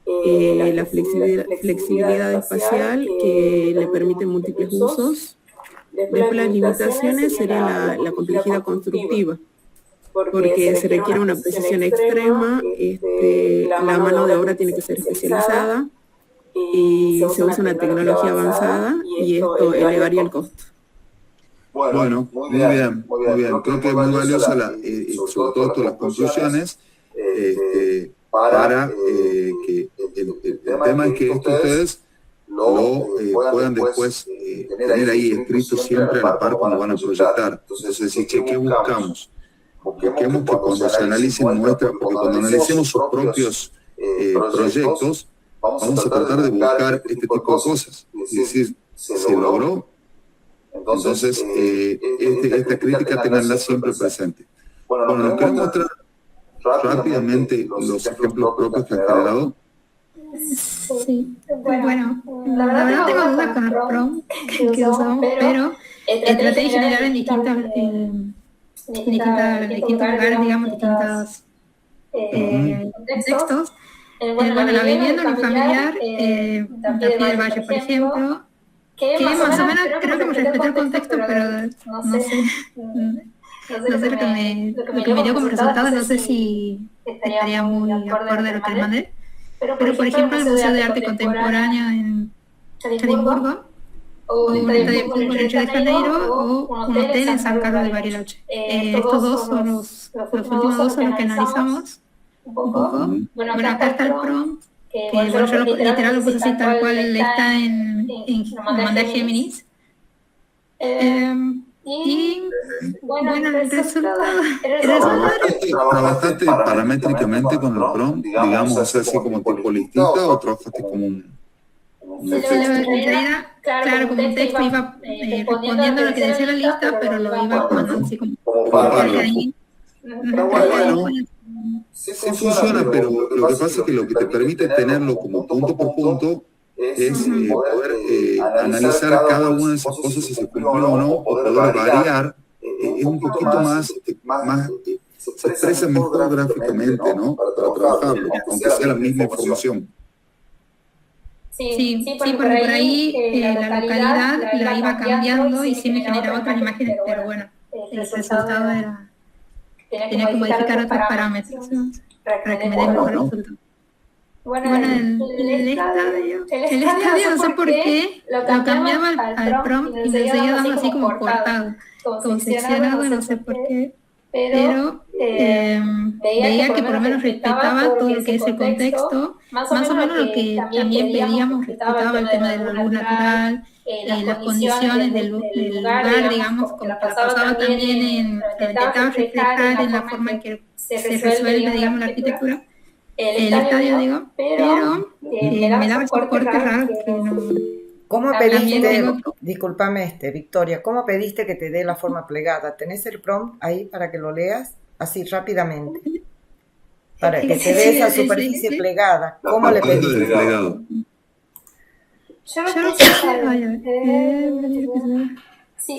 la flexibilidad espacial, que le permite múltiples usos. Después las limitaciones sería la complejidad constructiva, porque se requiere una precisión extrema, la mano de obra tiene que ser especializada y se usa una tecnología avanzada y esto elevaría el costo. Bueno, muy bien. Creo que es muy valiosa, sobre todo todas las conclusiones, para que el tema es que esto ustedes lo puedan después tener ahí escrito siempre a la par cuando van a proyectar. Entonces, decir, ¿qué buscamos? Busquemos que cuando se analicen porque cuando analicemos sus propios proyectos, vamos a tratar de buscar este tipo de cosas. Es decir, ¿se logró? Entonces, esta crítica tenganla siempre presente. Bueno, nos queremos mostrar rápidamente los ejemplos propios que han generado. Sí, bueno, la verdad tengo dudas con el prompt que usamos, pero traté de generar en distintos lugares, digamos, distintos contextos. Bueno, la vivienda unifamiliar, Tapia del Valle, por ejemplo, que más o menos creo que me respetó el contexto, pero no sé lo que me dio como resultado, no sé si estaría muy acorde a lo que le mandé. Pero por ejemplo, el Museo de Arte Contemporáneo en Edimburgo, o un estadio de fútbol en Río de Janeiro, o un hotel en San Carlos de Bariloche. Estos dos son los últimos dos son los que analizamos un poco. Bueno, acá está el prompt, que bueno, yo literal lo puse así tal cual está lo mandé a Géminis. Y bueno, el resultado ¿Trabajaste paramétricamente con el prompt? Digamos, así como tipo listita, o trabajaste como un texto? En realidad, claro, como un texto iba respondiendo a lo que decía la lista, pero lo iba mandando así como ahí. Bueno, sí funciona, pero lo que pasa es que lo que te permite tenerlo como punto por punto es poder analizar cada una de esas cosas si se cumplió o no, o poder variar, es un poquito más se expresa mejor gráficamente, ¿no? Para trabajarlo, aunque sea la misma información. Sí, porque por ahí la localidad la iba cambiando y sí me generaba otras imágenes, pero bueno, el resultado era, tenía que modificar otros parámetros, ¿no? Para que me dé mejor resultado. Bueno, el estadio no sé por qué lo cambiaba al prompt y me seguía dando así como cortado, como seccionado, no sé por qué, pero veía que por lo menos respetaba todo lo que es el contexto, más o menos lo que también pedíamos, respetaba el tema de la luz natural, las condiciones del lugar, digamos, como que la pasaba también intentaba reflejar en la forma en que se resuelve, digamos, la arquitectura. El estadio, digo, pero me daba esos cortes raros que no... ¿Cómo pediste, discúlpame Victoria, cómo pediste que te dé la forma plegada? ¿Tenés el prompt ahí para que lo leas así rápidamente? Para que te dé esa superficie plegada. ¿Cómo le pediste?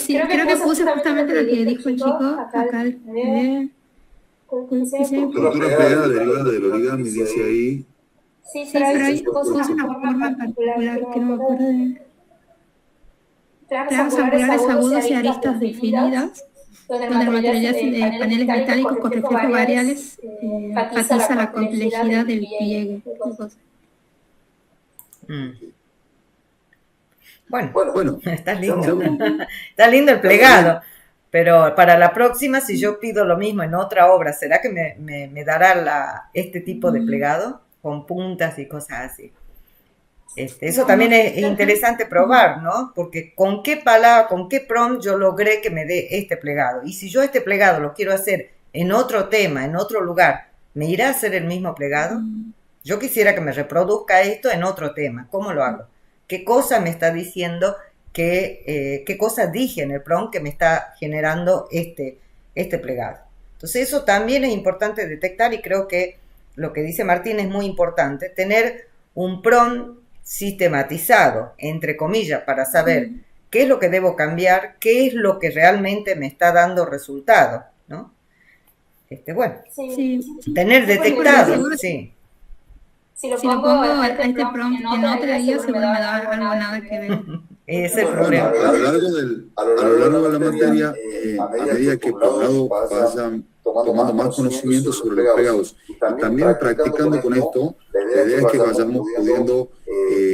Yo creo que puse justamente lo que dijo el chico acá. Estructura plegada derivada del origami, dice ahí. Sí, pero hay cosas una forma particular que no me acuerdo de. Planos angulares agudos y aristas definidas. donde el material de paneles metálicos con reflejos variables enfatiza la complejidad del pliegue. Bueno, está lindo. Está lindo el plegado. Pero para la próxima, si yo pido lo mismo en otra obra, ¿será que me dará este tipo de plegado? Con puntas y cosas así. Eso también es interesante probar, ¿no? Porque con qué palabra, con qué prompt yo logré que me dé este plegado. Y si yo este plegado lo quiero hacer en otro tema, en otro lugar, ¿me irá a hacer el mismo plegado? Yo quisiera que me reproduzca esto en otro tema. ¿Cómo lo hago? ¿Qué cosa me está diciendo? ¿Qué cosa dije en el prompt que me está generando este plegado? Entonces eso también es importante detectar, y creo que lo que dice Martín es muy importante, tener un prompt sistematizado, entre comillas, para saber qué es lo que debo cambiar, qué es lo que realmente me está dando resultado, ¿no? Tener detectado, sí. Si lo pongo a este prompt en otra guía, seguro me da algo nada que ver. Ese es el problema. A lo largo de la materia, a medida que por lado vayan tomando más conocimiento sobre los plegados y también practicando con esto, la idea es que vayamos pudiendo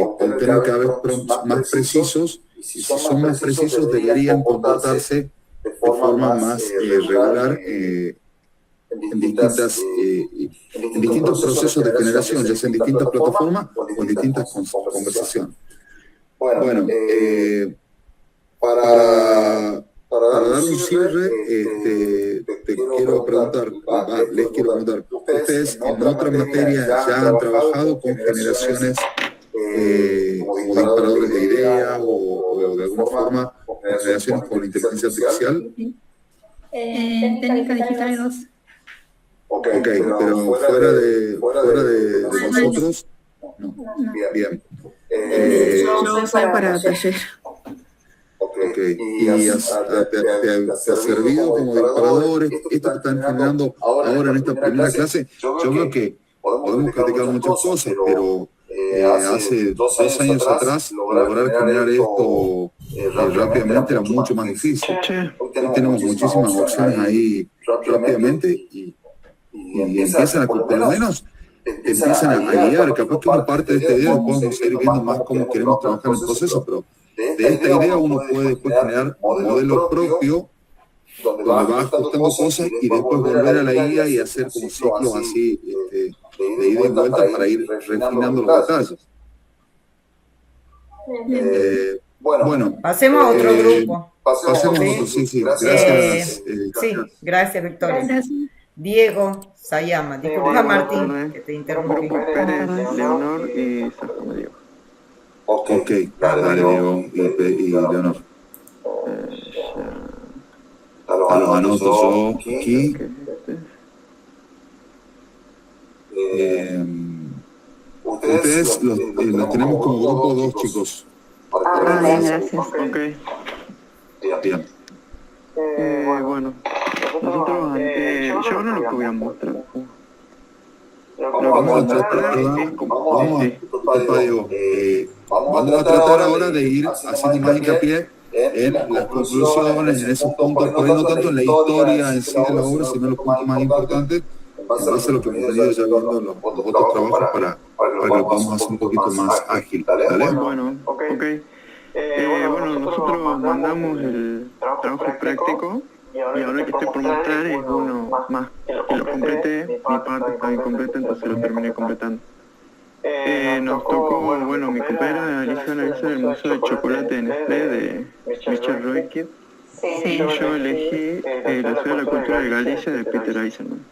obtener cada vez prompts más precisos, y si son más precisos deberían comportarse de forma más regular en distintos procesos de generación, ya sea en distintas plataformas o en distintas conversaciones. Bueno, para dar un cierre, les quiero preguntar, ustedes en otras materias ya han trabajado con generaciones como disparadores de ideas o de alguna forma generaciones con inteligencia artificial. Técnica digital 2. Ok, pero fuera de nosotros, no. Bien. Yo soy para taller. Ok, ¿y te ha servido como disparador esto que están generando ahora en esta primera clase? Yo creo que podemos criticar muchas cosas, pero hace 2 años atrás lograr generar esto rápidamente era mucho más difícil. Hoy tenemos muchísimas opciones ahí rápidamente y empiezan a, por lo menos, empiezan a guiar. Capaz que una parte de esta idea después vamos a ir viendo más cómo queremos trabajar en el proceso, pero de esta idea uno puede después generar un modelo propio donde va ajustando cosas y después volver a la guía y hacer como ciclos así de ida y vuelta para ir refinando los detalles. Bueno, pasemos a otro grupo. Pasemos a otro, sí. Gracias. Gracias, Victoria. Gracias. Diego Sayama, disculpa Martín, que te interrumpí. Pérez, Leonor y Sajama Diego. Ok, dale Diego y Leonor. A los anoto yo aquí. Ustedes los tenemos como grupo 2 chicos. Bien, gracias. Ok. Bien. Bueno, nosotros, yo no lo voy a mostrar. Vamos a tratar ahora de ir haciendo más hincapié en las conclusiones, en esos puntos, por ahí no tanto en la historia en sí de la obra, sino en los puntos más importantes, en base a lo que hemos venido ya viendo en los otros trabajos para que lo podamos hacer un poquito más ágil. ¿Vale? Bueno, ok. Bueno, nosotros mandamos el trabajo práctico y ahora el que estoy por mostrar es uno más que lo completé. Mi parte está incompleta, entonces lo terminé completando. Nos tocó, bueno, mi compañera eligió analizar el Museo de Chocolate de Nestlé de Michel Roykid y yo elegí la Ciudad de la Cultura de Galicia de Peter Eisenman.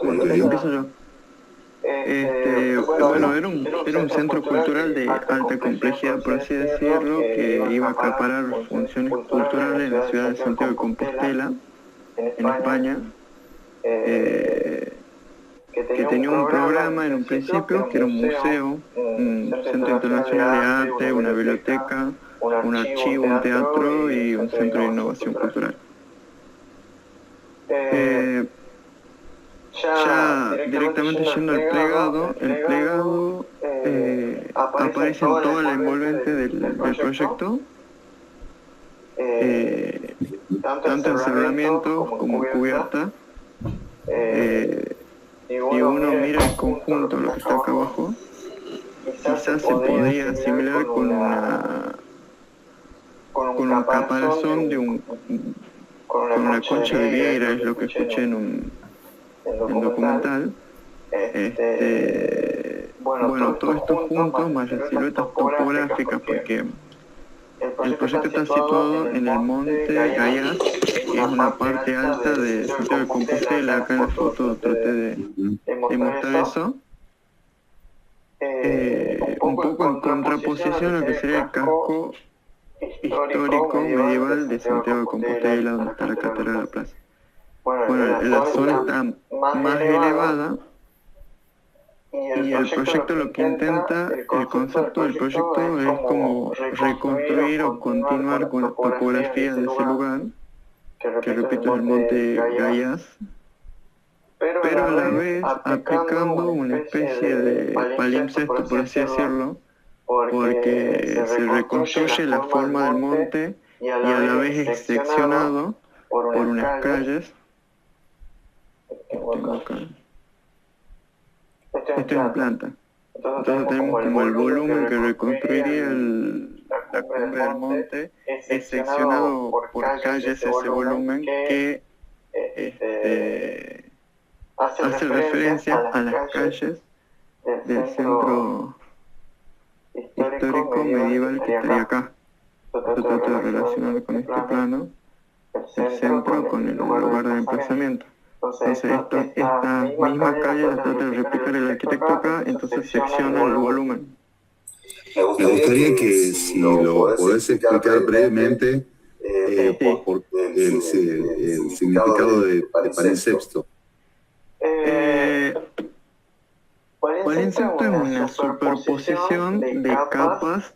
Empiezo yo. Bueno, era un centro cultural de alta complejidad, por así decirlo, que iba a acaparar funciones culturales en la ciudad de Santiago de Compostela, en España, que tenía un programa en un principio, que era un museo, un centro internacional de arte, una biblioteca, un archivo, un teatro y un centro de innovación cultural. Ya directamente yendo al plegado, el plegado aparece en toda la envolvente del proyecto. tanto encerramiento como cubierta. Si uno mira el conjunto, lo que está acá abajo, quizás se podría asimilar con un caparazón con una concha de vieira, es lo que escuché en un documental. Bueno, todos estos puntos más las siluetas topográficas, porque el proyecto está situado en el monte Gayas, que es una parte alta de Santiago de Compostela. Acá en la foto traté de mostrar eso. Un poco en contraposición a lo que sería el casco histórico medieval de Santiago de Compostela, donde está la Catedral de la Plaza. Bueno, la zona está más elevada y el proyecto lo que intenta, el concepto del proyecto es como reconstruir o continuar con la topografía de ese lugar, que repito es el monte Gayas, pero a la vez aplicando una especie de palimpsesto, por así decirlo, porque se reconstruye la forma del monte y a la vez es seccionado por unas calles. Esto es en planta. Entonces tenemos como el volumen que reconstruiría la cumbre del monte, es seccionado por calles ese volumen que hace referencia a las calles del centro histórico medieval que estaría acá. Yo trato de relacionar con este plano el centro con el lugar del emplazamiento. Entonces esta misma calle la trata de replicar el arquitecto acá, entonces secciona el volumen. Me gustaría que si lo podés explicar brevemente por el significado de palimpsesto. Palimpsesto es una superposición de capas,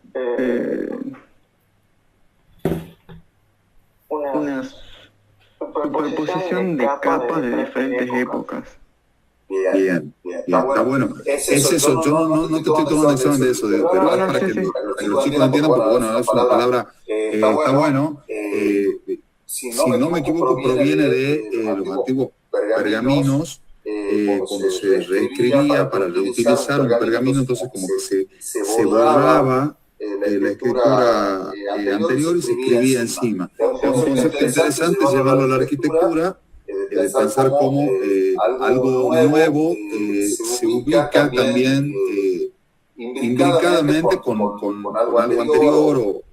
una superposición de capas de diferentes épocas. Bien, está bueno. Es eso, yo no te estoy tomando examen de eso, pero es para que los chicos lo entiendan, porque bueno, es una palabra, está bueno. Si no me equivoco, proviene de los antiguos pergaminos, cuando se reescribía para reutilizar un pergamino, entonces como que se borraba la escritura anterior y se escribía encima. Es un concepto interesante llevarlo a la arquitectura, de pensar cómo algo nuevo se ubica también imbricadamente con algo anterior o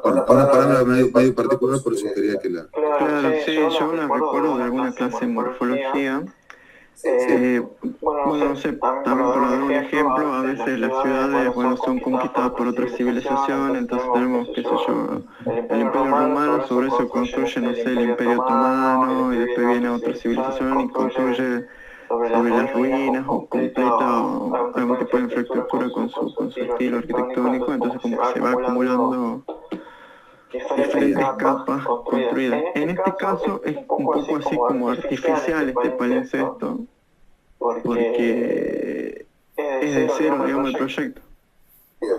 una palabra medio particular, por eso quería que la... Claro, sí, yo la recuerdo de alguna clase de morfología. Bueno, no sé, también por dar un ejemplo, a veces las ciudades, bueno, son conquistadas por otra civilización, entonces tenemos, qué sé yo, el Imperio Romano, sobre eso construye, no sé, el Imperio Otomano, y después viene otra civilización y construye sobre las ruinas o completa algún tipo de infraestructura con su estilo arquitectónico, entonces como que se va acumulando diferentes capas construidas. En este caso es un poco así como artificial este palimpsesto, porque es de cero, digamos, el proyecto.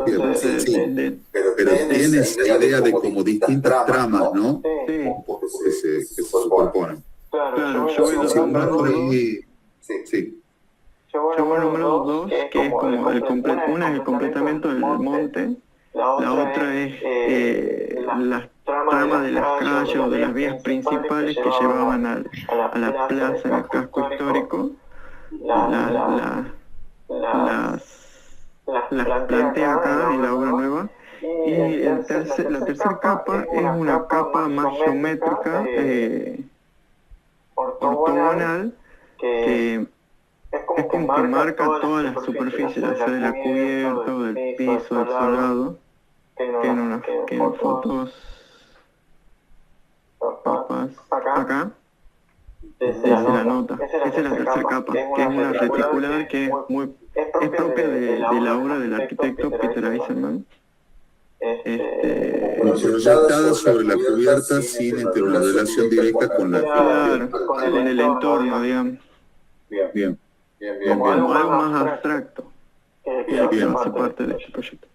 Entonces, sí, pero tiene esa idea de como distintas tramas, ¿no? Sí. Que se superponen. Claro, yo voy nombrando dos, que es como una es el completamiento del monte, la otra es las tramas de las calles o de las vías principales que llevaban a la plaza en el casco histórico. Las plantea acá en la obra nueva. Y la tercera capa es una capa más geométrica, ortogonal, que es como que marca todas las superficies, ya sea de la cubierta o del piso, del solado, que en fotos papas acá se la nota. Esa es la tercera capa, que es una reticular que es propia de la obra del arquitecto Peter Eisenman. Proyectada sobre la cubierta sin una relación directa con el entorno, digamos. Bien. Como algo más abstracto, que es que hace parte de este proyecto.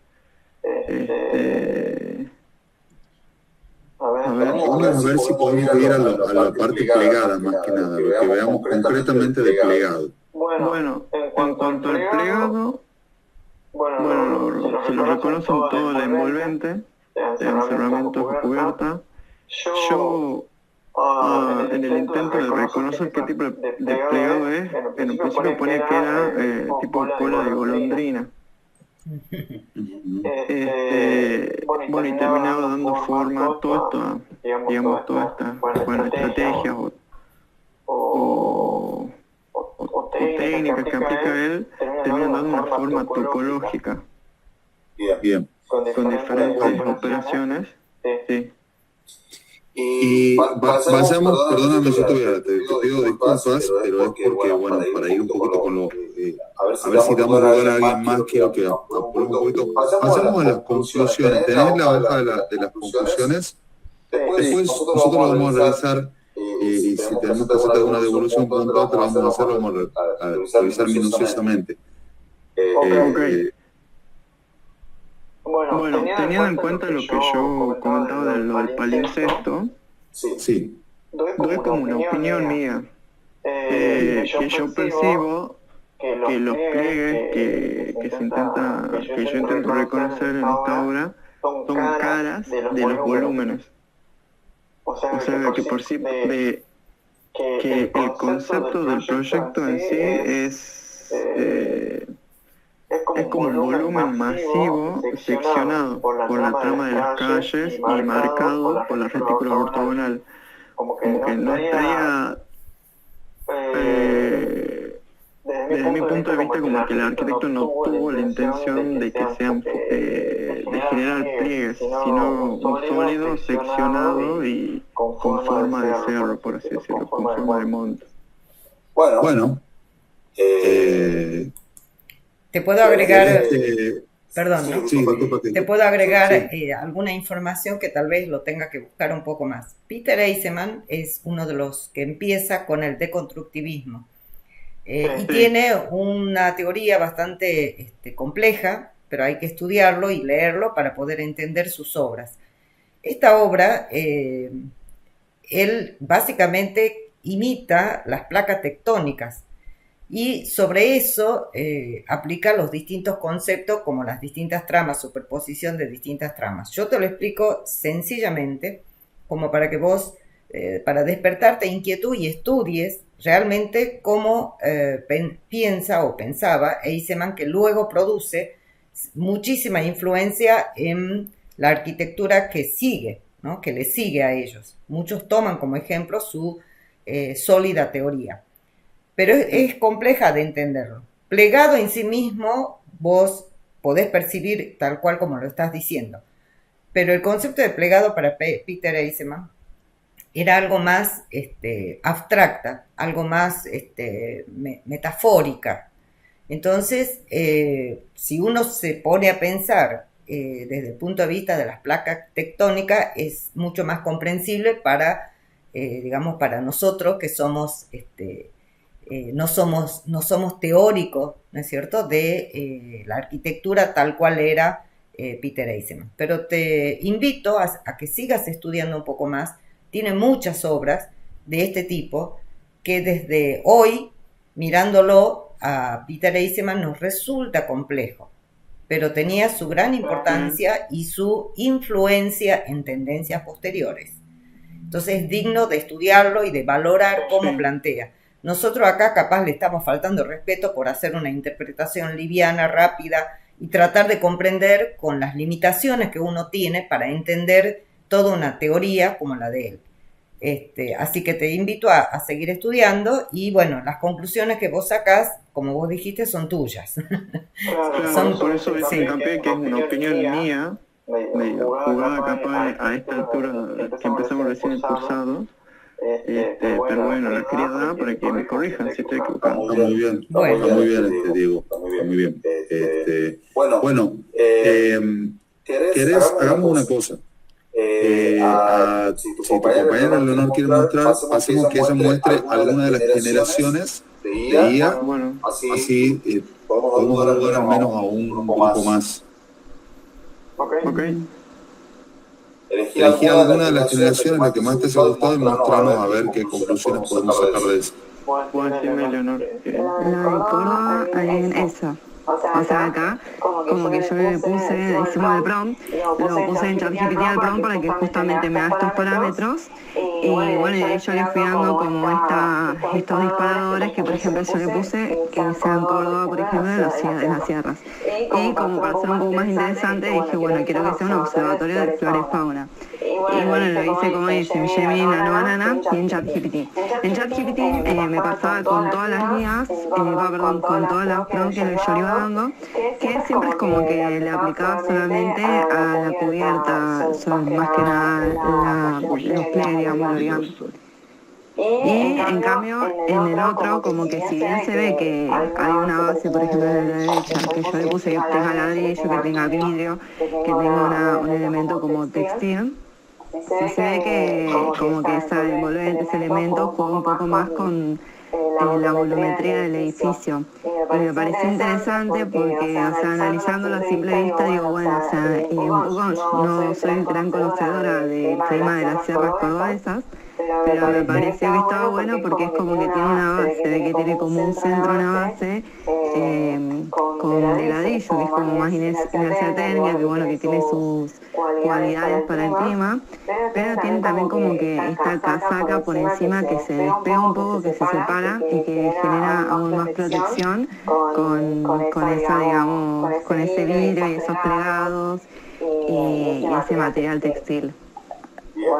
A Vamos a ver si podemos ir a la parte plegada más que nada, lo que veamos concretamente de plegado. Bueno, en cuanto al plegado, bueno, se lo reconocen todo el envolvente, el encerramiento de cubierta. Yo, en el intento de reconocer qué tipo de plegado es, en un principio ponía que era tipo cola de golondrina. Bueno, y terminaba dando forma a toda esta estrategias o técnicas que aplica él, terminan dando una forma topológica. Bien. Con diferentes operaciones. Sí. Y vayamos, perdóname, yo te pido disculpas, pero es porque, bueno, para ir un poquito con lo... a ver si damos lugar a alguien más, quiero que apuremos un poquito. Pasemos a las conclusiones. ¿Tenés la hoja de las conclusiones? Después nosotros lo vamos a revisar, y si tenemos que hacer alguna devolución puntual, vamos a hacerlo, vamos a revisar minuciosamente. Bueno, teniendo en cuenta lo que yo comentaba de lo del palimpsesto, sí, doy como una opinión mía, que yo percibo que los pliegues que yo intento reconocer en esta obra son caras de los volúmenes. O sea, que por sí, que el concepto del proyecto en sí es como un volumen masivo seccionado por la trama de las calles y marcado por la retícula ortogonal. Como que no estaría, desde mi punto de vista, como que el arquitecto no tuvo la intención de que sean de generar pliegues, sino un sólido seccionado y con forma de cerro, por así decirlo, con forma de monte. Bueno, te puedo agregar, perdón, ¿no? Sí, te puedo agregar alguna información que tal vez lo tenga que buscar un poco más. Peter Eisenman es uno de los que empieza con el deconstructivismo y tiene una teoría bastante compleja, pero hay que estudiarlo y leerlo para poder entender sus obras. Esta obra, él básicamente imita las placas tectónicas, y sobre eso aplica los distintos conceptos como las distintas tramas, superposición de distintas tramas. Yo te lo explico sencillamente como para que vos, para despertarte inquietud y estudies realmente cómo piensa o pensaba Eisenman, que luego produce muchísima influencia en la arquitectura que sigue, ¿no? Que le sigue a ellos. Muchos toman como ejemplo su sólida teoría. Pero es compleja de entenderlo. Plegado en sí mismo, vos podés percibir tal cual como lo estás diciendo. Pero el concepto de plegado para Peter Eisenman era algo más abstracta, algo más metafórica. Entonces, si uno se pone a pensar desde el punto de vista de las placas tectónicas, es mucho más comprensible para, digamos, para nosotros que somos... no somos teóricos, ¿no es cierto?, de la arquitectura tal cual era Peter Eisenman. Pero te invito a que sigas estudiando un poco más. Tiene muchas obras de este tipo que desde hoy, mirándolo a Peter Eisenman, nos resulta complejo, pero tenía su gran importancia y su influencia en tendencias posteriores. Entonces es digno de estudiarlo y de valorar cómo plantea. Nosotros acá capaz le estamos faltando respeto por hacer una interpretación liviana, rápida y tratar de comprender con las limitaciones que uno tiene para entender toda una teoría como la de él. Así que te invito a seguir estudiando y bueno, las conclusiones que vos sacás, como vos dijiste, son tuyas. Claro, por eso hincapié que es una opinión mía, jugada capaz a esta altura que empezamos recién el cursado. Pero bueno, la quería dar para que me corrijan si estoy equivocado. Está muy bien, está muy bien, Diego, está muy bien. Bueno, ¿querés? Hagamos una cosa. Si tu compañero Leonor quiere mostrar, hacemos que ella muestre alguna de las generaciones de IA, así podemos dar lugar al menos a un grupo más. Ok. Elegí alguna de las generaciones, la que más te haya gustado, y mostrarnos a ver qué conclusiones podemos sacar de eso. Puedo decirme, Leonor, que La de Córdoba, esa. O sea, acá, como que yo le puse, hicimos el prompt, lo puse en ChatGPT al prompt para que justamente me da estos parámetros. Y bueno, y de ahí yo le fui dando como estos disparadores que, por ejemplo, yo le puse que sean Córdoba, por ejemplo, en las sierras. Y como para hacer un poco más interesante, dije, bueno, quiero que sea un observatorio de flora y fauna. Y bueno, lo hice como dice, en Gemini, Nano Banana y en ChatGPT. En ChatGPT me pasaba con todas las guías, con todas las prompts que yo le iba dando, que siempre es como que le aplicaba solamente a la cubierta, más que nada los pliegues, digamos, el origami. Y en cambio, en el otro, como que si bien se ve que hay una base, por ejemplo, de la derecha, que yo le puse que tenga ladrillo, que tenga vidrio, que tenga un elemento como textil, se ve que como que esa envolvente, ese elemento juega un poco más con la volumetría del edificio. Y me pareció interesante porque, o sea, analizándolo a simple vista, digo, bueno, o sea, un poco no soy gran conocedora del clima de las sierras cordobesas, pero me pareció que estaba bueno porque es como que tiene una base, ve que tiene como un centro, una base con de ladrillo, que es como más inercia térmica, que bueno, que tiene sus cualidades para el clima, pero tiene también como que esta casaca por encima que se despega un poco, que se separa y que genera aún más protección con esa, digamos, con ese vidrio y esos plegados y ese material textil.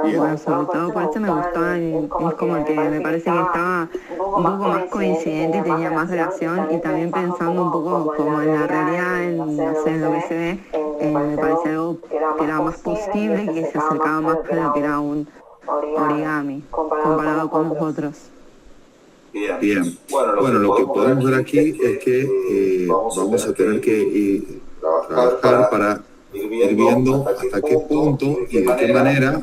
Y bueno, sobre todo por eso me gustó, es como que me parece que estaba un poco más coincidente y tenía más relación, y también pensando un poco como en la realidad, no sé, en lo que se ve, me parecía algo que era más posible y que se acercaba más a lo que era un origami comparado con los otros. Bien, bueno, lo que podemos ver aquí es que vamos a tener que trabajar para ir viendo hasta qué punto y de qué manera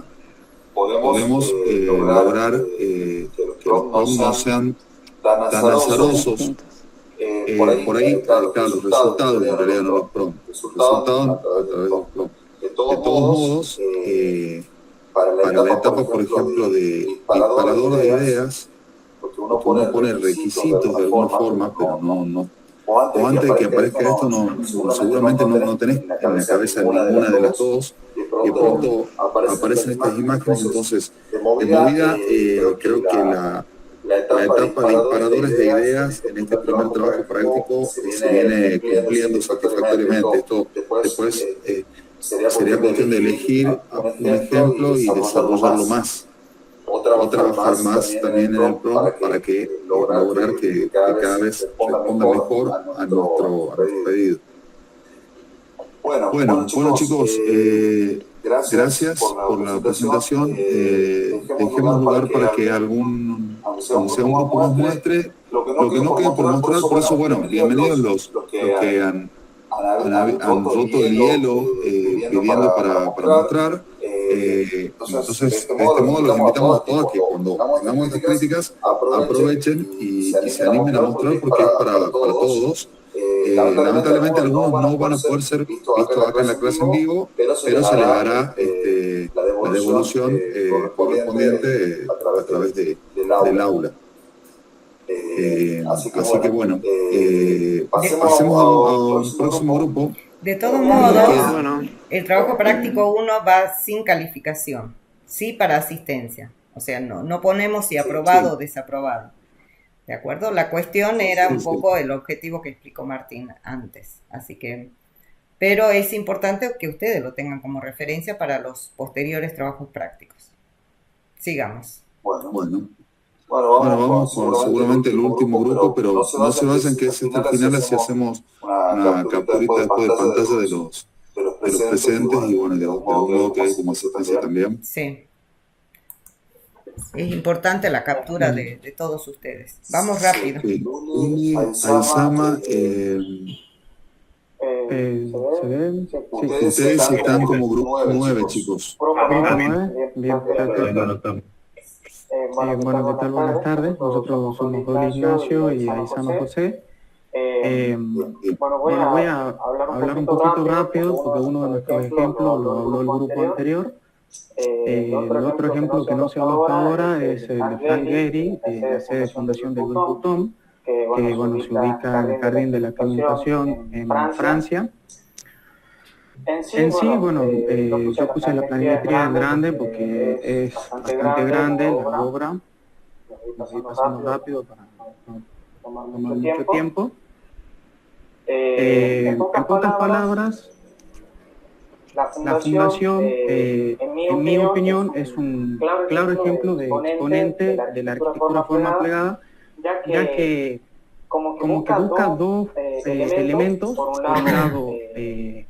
podemos lograr que los prompts no sean tan azarosos. Por ahí, claro, los resultados en realidad no los prompts, los resultados a través de los prompts. De todos modos, para la etapa, por ejemplo, de disparador de ideas, porque uno pone requisitos de alguna forma, pero no o antes de que aparezca esto, seguramente no tenés en la cabeza ninguna de las dos, y de pronto aparecen estas imágenes. Entonces, de movida, creo que la etapa de disparadores de ideas en este primer trabajo práctico se viene cumpliendo satisfactoriamente. Esto después sería cuestión de elegir un ejemplo y desarrollarlo más, o trabajar más también en el prompt para que lograr que cada vez responda mejor a nuestro pedido. Bueno, chicos, gracias por la presentación. Dejemos lugar para que aunque sea un grupo nos muestre lo que no quede por mostrar. Por eso, bueno, bienvenidos los que han roto el hielo pidiendo para mostrar. Entonces, de este modo los invitamos a todos a que cuando tengamos estas críticas aprovechen y se animen a mostrar, porque es para todos. Lamentablemente algunos no van a poder ser vistos acá en la clase en vivo, pero se les hará la devolución correspondiente a través del aula. Así que bueno, pasemos al próximo grupo. De todos modos, el trabajo práctico 1 va sin calificación, sí para asistencia. O sea, no ponemos si aprobado o desaprobado. ¿De acuerdo? La cuestión era un poco el objetivo que explicó Martín antes. Así que, pero es importante que ustedes lo tengan como referencia para los posteriores trabajos prácticos. Sigamos. Bueno, vamos por seguramente el último grupo, pero no se vayan, que es hasta el final, así hacemos una capturita después de pantalla de los presentes y bueno, de algún modo que hay como asistencia también. Sí. Es importante la captura de todos ustedes. Vamos rápido. Aizama, ¿se ven? Sí. Ustedes están como grupo 9, chicos. Bien, perfecto. Bueno, ¿qué tal? Buenas tardes. Nosotros somos José Ignacio y Aizama José. Bueno, voy a hablar un poquito rápido porque uno de nuestros ejemplos lo habló el grupo anterior. El otro ejemplo que no se habló hasta ahora es el de Frank Gehry, la sede de fundación de Louis Vuitton, que bueno, se ubica en el Jardín de la Aclimatación en Francia. En sí, bueno, yo puse la planimetría en grande porque es bastante grande la obra. Voy a ir pasando rápido para no tomar mucho tiempo. En pocas palabras, la fundación, en mi opinión, es un claro ejemplo de exponente de la arquitectura forma plegada, ya que como que busca dos elementos. Por un lado, se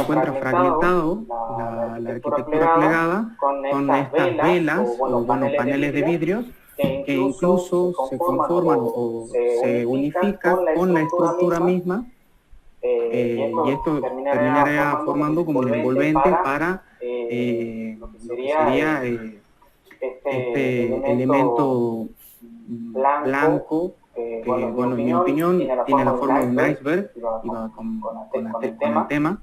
encuentra fragmentado la arquitectura plegada con estas velas o bueno, paneles de vidrios que incluso se conforman o se unifican con la estructura misma, y esto terminaría formando como un envolvente para lo que sería este elemento blanco que, bueno, en mi opinión tiene la forma de un iceberg y va con el tema.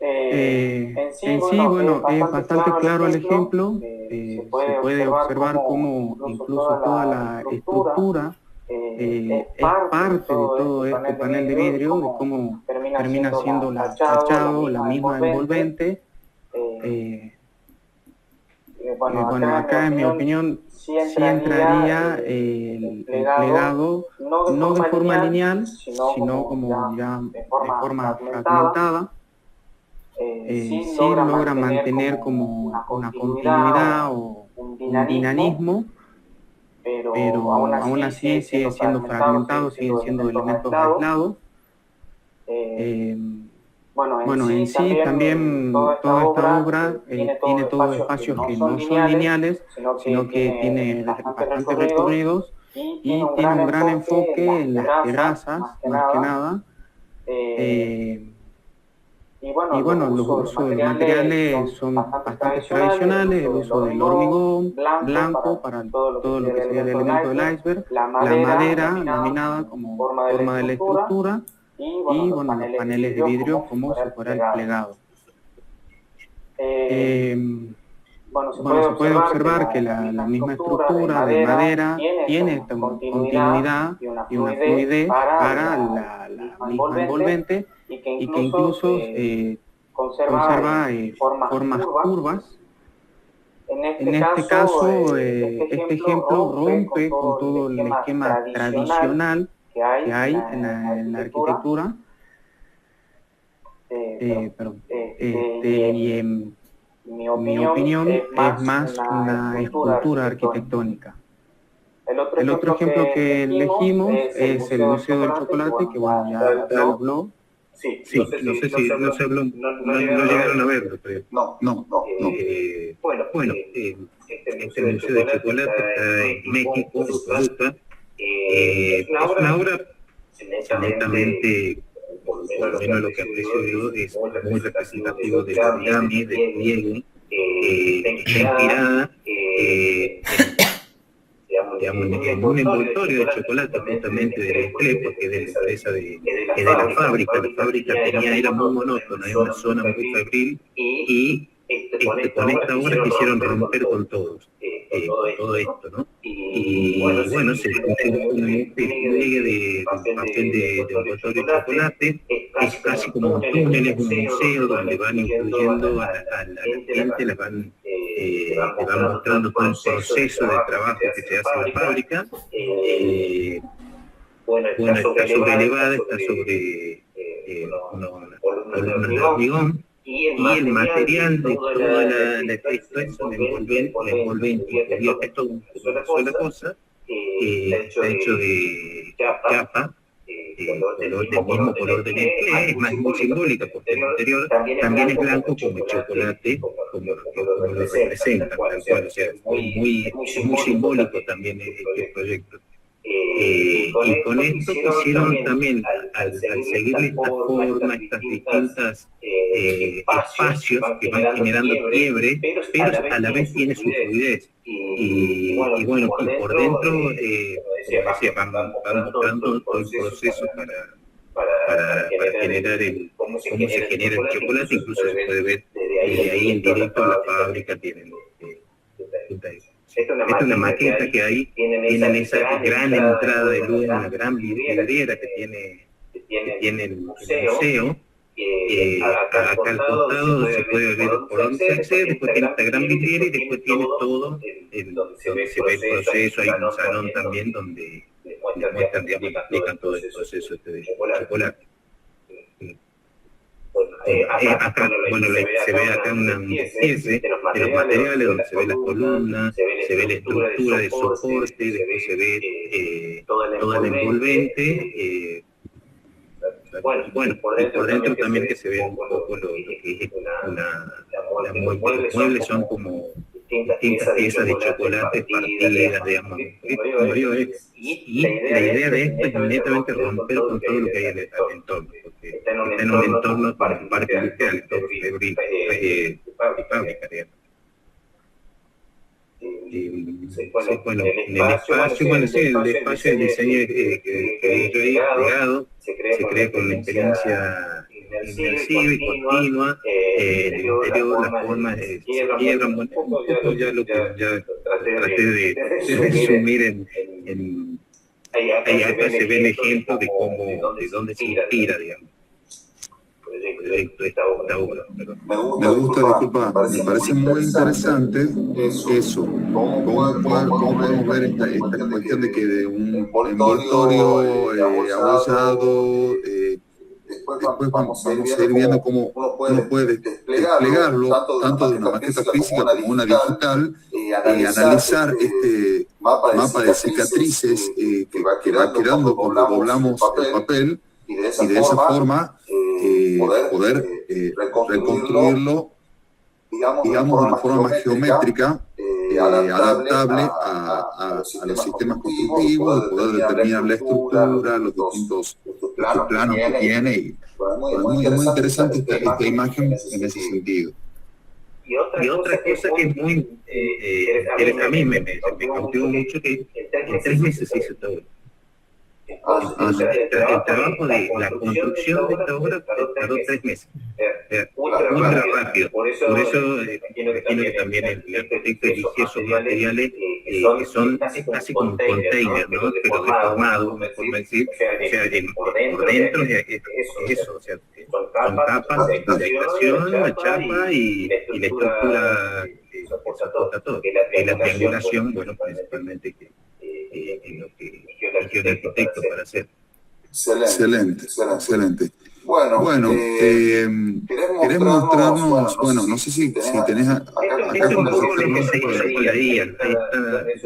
En sí, bueno, es bastante claro el ejemplo. Se puede observar cómo incluso toda la estructura es parte de todo este panel de vidrio, de cómo termina siendo la tachado, la misma envolvente. Bueno, acá en mi opinión sí entraría el plegado no de forma lineal, sino como ya de forma fragmentada. Sí logra mantener como una continuidad o un dinamismo, pero aún así sigue siendo fragmentado, siguen siendo elementos aislados. Bueno, en sí también toda esta obra tiene todos espacios que no son lineales, sino que tiene bastantes recorridos y tiene un gran enfoque en las terrazas, más que nada. Y bueno, los usos de materiales son bastante tradicionales, el uso del hormigón blanco para todo lo que sería el elemento del iceberg, la madera laminada como forma de la estructura y bueno, los paneles de vidrio como si fuera el plegado. Bueno, se puede observar que la misma estructura de madera tiene esta continuidad y una fluidez para la misma envolvente, y que incluso conserva formas curvas. En este caso, este ejemplo rompe con todo el esquema tradicional que hay en la arquitectura. Y en mi opinión es más una escultura arquitectónica. El otro ejemplo que elegimos es el Museo del Chocolate, que bueno, ya lo habló. Sí, no sé si no se habló, no llegaron a verlo, pero no. Bueno, este Museo del Chocolate está en México, en Toluca. Es una obra netamente, por lo menos lo que aprecio yo, es muy representativo del origami, del pliegue, está inspirada en un envoltorio de chocolate justamente de Nestlé, porque es de la empresa de la fábrica. La fábrica era muy monótona, era una zona muy febril, y con esta obra quisieron romper con todo esto, ¿no? Y bueno, se construyó como este pliegue de papel de envoltorio de chocolate. Es casi como un túnel, es un museo donde van incluyendo a la gente, le van mostrando todo el proceso de trabajo que se hace en la fábrica. Bueno, está sobrelevada, está sobre unas columnas de hormigón, y el material de toda esto es un envolvente interior. Esto es una sola cosa, está hecho de chapa, del mismo color de Nestlé, es más muy simbólica porque el interior también es blanco como el chocolate, como lo representa, tal cual, o sea, muy simbólico también este proyecto. Y con esto quisieron también, al seguirle esta forma, estas distintas espacios que van generando quiebre, pero a la vez tiene su fluidez. Y bueno, y por dentro, como decía, van mostrando todo el proceso para generar cómo se genera el chocolate. Incluso se puede ver de ahí en directo a la fábrica tienen esta es una maqueta que hay, tienen esa gran entrada de luz, una gran vidriera que tiene el museo. Acá al costado se puede ver por dónde se accede, después tiene esta gran vidriera y después tiene todo donde se ve el proceso. Hay un salón también donde muestran, digamos, explican todo el proceso de chocolate. Acá, bueno, se ve acá un desquiece de los materiales donde se ve las columnas, se ve la estructura de soporte, después se ve toda la envolvente. Bueno, por dentro también que se ve un poco lo que es los muebles son como distintas piezas de chocolate partidas, digamos. Y la idea de esto es netamente romper con todo lo que hay en el entorno, porque está en un entorno para un parque industrial, entonces de fábrica, digamos. Bueno, en el espacio de diseño que yo he creado se crea con una experiencia inmersiva y continua. En el interior las formas se quiebran, bueno, un poco ya lo que ya traté de resumir en ahí acá se ve el ejemplo de cómo, de dónde se inspira, digamos. Esta obra. Me gusta, disculpa, me parece muy interesante eso. ¿Cómo podemos ver esta cuestión de que de un envoltorio abollado, después vamos a ir viendo cómo uno puede desplegarlo tanto de una maqueta física como una digital y analizar este mapa de cicatrices que va quedando cuando doblamos el papel y de esa forma poder reconstruirlo, digamos, de una forma más geométrica, adaptable a los sistemas constructivos, de poder determinar la estructura, los distintos planos que tiene. Y es muy interesante esta imagen en ese sentido. Y otra cosa que es muy interesante, a mí me cautivó mucho, que en 3 meses se hizo todo. El trabajo de la construcción de esta obra tardó 3 meses, ultra rápido. Por eso imagino que también el arquitecto eligió esos materiales que son casi como un container, ¿no? Pero deformado, me forma decir, o sea, por dentro es eso, o sea, son capas de adaptación, la chapa y la estructura que soporta todo. Y la triangulación, bueno, principalmente en lo que eligió el arquitecto para hacer. Excelente. Bueno, ¿querés mostrarnos? Bueno, no sé si tenés acá un poco lo que se hizo con la IA.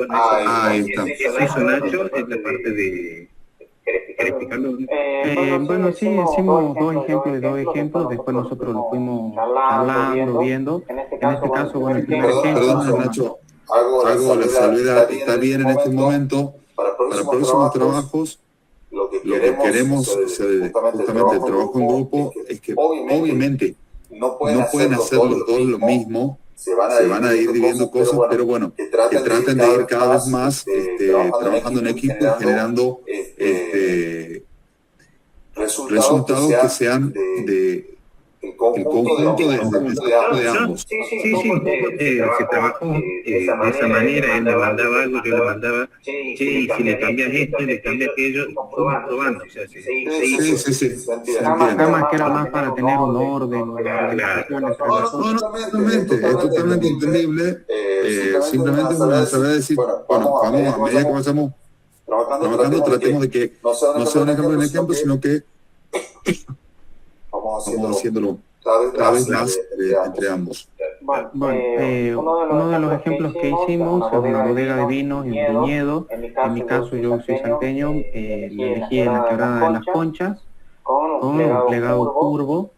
Ahí está. Eso hizo Nacho en la parte de... ¿Querés explicarlo? Bueno, sí, hicimos dos ejemplos, después nosotros lo fuimos charlando, viendo. En este caso, bueno, el primer ejemplo... Perdón, Nacho, hago la salvedad, está bien en este momento. Para próximos trabajos, lo que queremos justamente el trabajo en grupo es que obviamente no pueden hacer los dos lo mismo, se van a ir dividiendo cosas, pero bueno, que traten de ir cada vez más trabajando en equipo y generando resultados que sean el conjunto de ambos. Sí, un poco se trabajó de esa manera. Él me mandaba algo, yo le mandaba, y si le cambias esto y le cambias aquello, fuimos probando. O sea, sí. Además que era más para tener un orden. Es totalmente entendible. Simplemente uno sabe decir, bueno, vamos, a medida que vayamos trabajando, tratemos de que no sea un ejemplo, sino que vamos haciéndolo cada vez más entre ambos. Bueno, uno de los ejemplos que hicimos es una bodega de vinos en viñedo. En mi caso, yo soy salteño, lo elegí en la Quebrada de las Conchas, con un plegado curvo.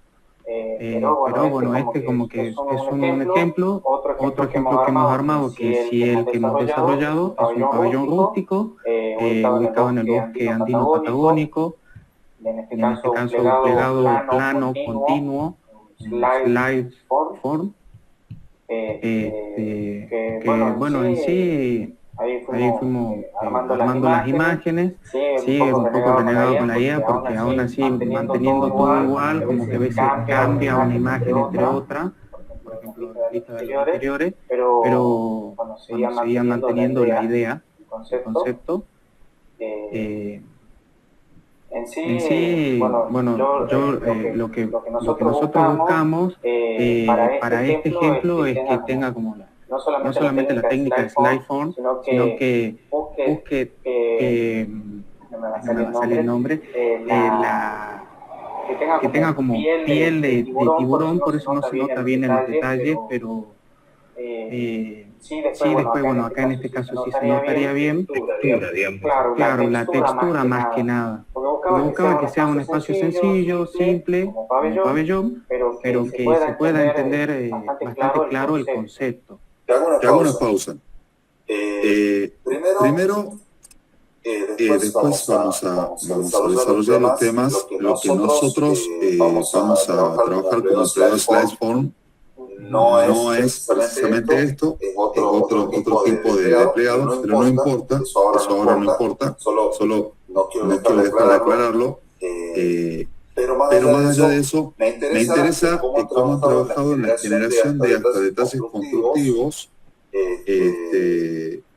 Pero bueno, este como que es un ejemplo. Otro ejemplo que hemos armado, que es el que hemos desarrollado, es un pabellón rústico, ubicado en el bosque andino patagónico. En este caso un plegado plano, continuo, slide form, que bueno, en sí, ahí fuimos armando las imágenes. Sí, un poco renegado con la IA, porque aún así, manteniendo todo igual, como que a veces cambia una imagen entre otra. Por listas de los anteriores, pero bueno, seguían manteniendo la idea, el concepto. En sí, bueno, lo que nosotros buscamos para este ejemplo es que tenga como no solamente la técnica de Slideform, sino que busque, no me va a salir el nombre, que tenga como piel de tiburón, por eso no se nota bien en los detalles, pero sí, después, bueno, acá en este caso sí se notaría bien. Textura, digamos. Claro, la textura más que nada. Porque buscaba que sea un espacio sencillo, simple, como pabellón, pero que se pueda entender bastante claro el concepto. Te hago una pausa. Primero, después vamos a desarrollar los temas. Lo que nosotros vamos a trabajar como Slideform no es precisamente esto, es otro tipo de desplegado, pero no importa, eso ahora no importa, solo no quiero dejar de aclararlo. Pero más allá de eso, me interesa cómo han trabajado en la generación de hasta detalles constructivos.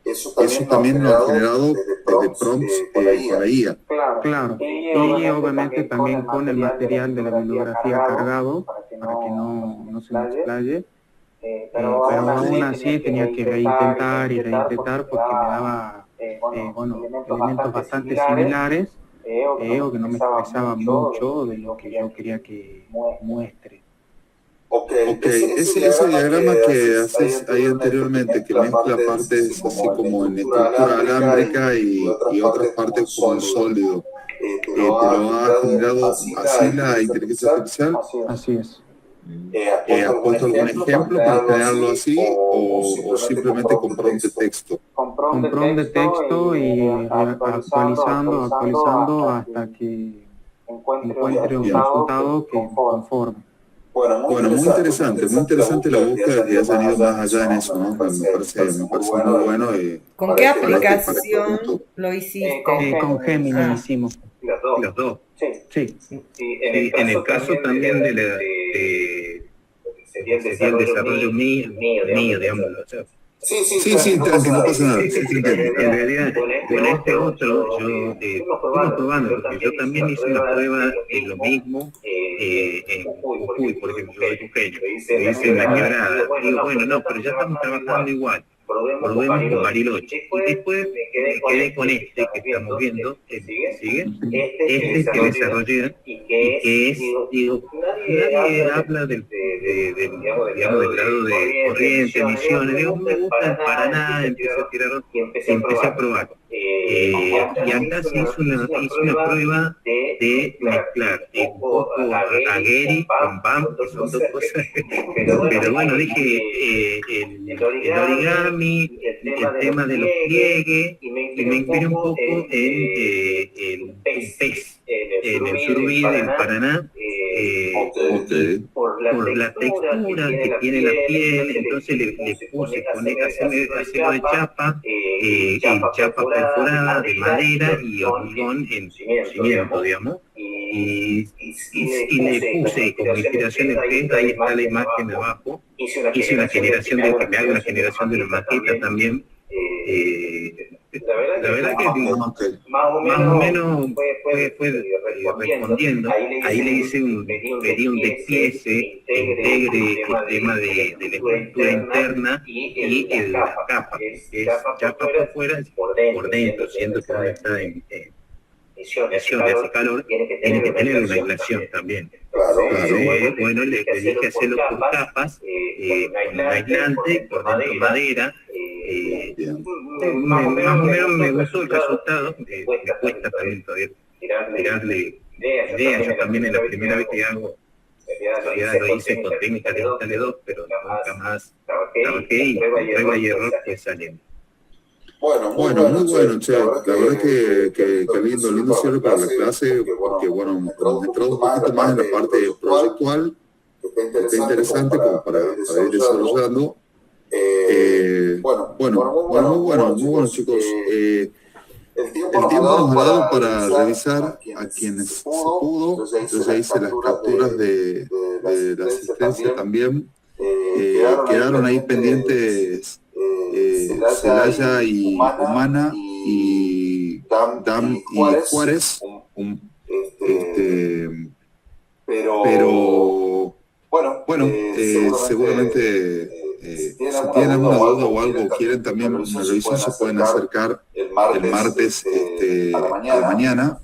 Eso también lo ha generado desde prompts con la IA. Claro, y obviamente también con el material de la bibliografía cargado para que no se me explaye. Pero aún así tenía que reintentar porque me daba elementos bastante similares o que no me expresaba mucho de lo que yo quería que muestre. Ese diagrama que haces ahí anteriormente, que mezcla partes así como en estructura alámbrica y otras partes como en sólido, ¿te lo ha generado así la inteligencia artificial? Así es. ¿Has puesto algún ejemplo para crearlo así o simplemente con prompt de texto? Con prompt de texto y actualizando hasta que encuentre un resultado que me conforme. Bueno, muy interesante la búsqueda que hayan ido más allá en eso, ¿no? Me parece muy bueno. ¿Con qué aplicación lo hiciste? Con Gemini hicimos. Los dos. Sí. En el caso también sería el desarrollo mío, digamos. Sí, tranquilo, no pasa nada. En realidad, con este otro, yo fuimos probando, porque yo también hice una prueba de lo mismo en Jujuy, por ejemplo, yo soy jujeño, lo hice en La Quebrada. Digo, bueno, no, pero ya estamos trabajando igual. Probemos con Bariloche. Y después me quedé con este que estamos viendo, que sigue, este que desarrollé, y que es, digo, nadie habla del grado de corriente, emisiones, digo, no me gusta para nada, empecé a probar. Y acá se hizo una prueba de mezclar un poco a Gary con BAM, que son dos cosas, pero bueno, dije el origami, el tema de los pliegues, y me inspiré un poco en un pez, en el surubí del Paraná, por la textura que tiene la piel, entonces le puse con acero de chapa, chapa perforada de madera y hormigón en cimiento, digamos, y le puse como inspiración el pez. Ahí está la imagen de abajo. Hice una generación me hago una generación de la maqueta también. La verdad que más o menos fue respondiendo. Ahí le hice pedí un despiece que integre el tema de la estructura interna y las capas, que es chapa por fuera, por dentro, siendo que uno está en misiones, hace calor, tiene que tener una aislación también. Bueno, le dije hacerlo por capas, con un aislante, por dentro madera. Más o menos me gustó el resultado. Me cuesta también todavía tirarle ideas. Yo también en la primera vez que hago, ya lo hice con técnicas digitales 2, pero nunca más trabajé y con prueba y error fue saliendo. Bueno, muy bueno, che. La verdad que lindo cierre para la clase, porque bueno, hemos entrado un poquito más en la parte proyectual, que está interesante como para ir desarrollando. Muy bueno, chicos. El tiempo nos ha dado para revisar a quienes se pudo. Entonces hice las capturas de la asistencia también. quedaron ahí pendientes Celaya y Humana y Dam y Juárez, pero bueno, seguramente si tienen alguna duda o algo, quieren también una revisión, se pueden acercar el martes a la mañana.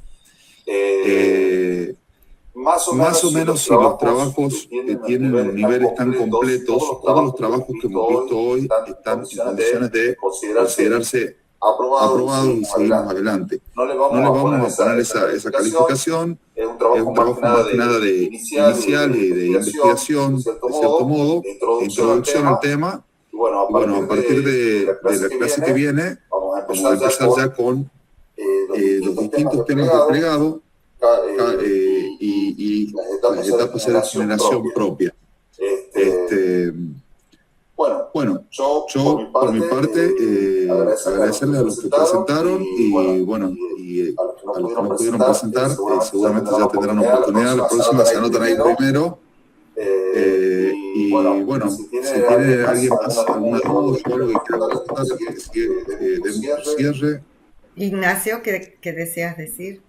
Más o menos si los trabajos tienen los niveles tan completos, todos los trabajos que hemos visto hoy están en condiciones de considerarse aprobados y seguimos adelante. No les vamos a poner esa calificación, es un trabajo más que nada de inicial y de investigación, de cierto modo, de introducción al tema. Y bueno, a partir de la clase que viene, vamos a empezar ya con los distintos temas desplegados y las etapas de generación propia. Bueno, yo por mi parte agradecerles a los que presentaron y bueno, y a los que no pudieron presentar, seguramente ya tendrán oportunidad, la próxima se anotan ahí primero. Y bueno, si tiene alguien más alguna duda o algo que quiera preguntar, que demos un cierre. Ignacio, ¿qué deseas decir?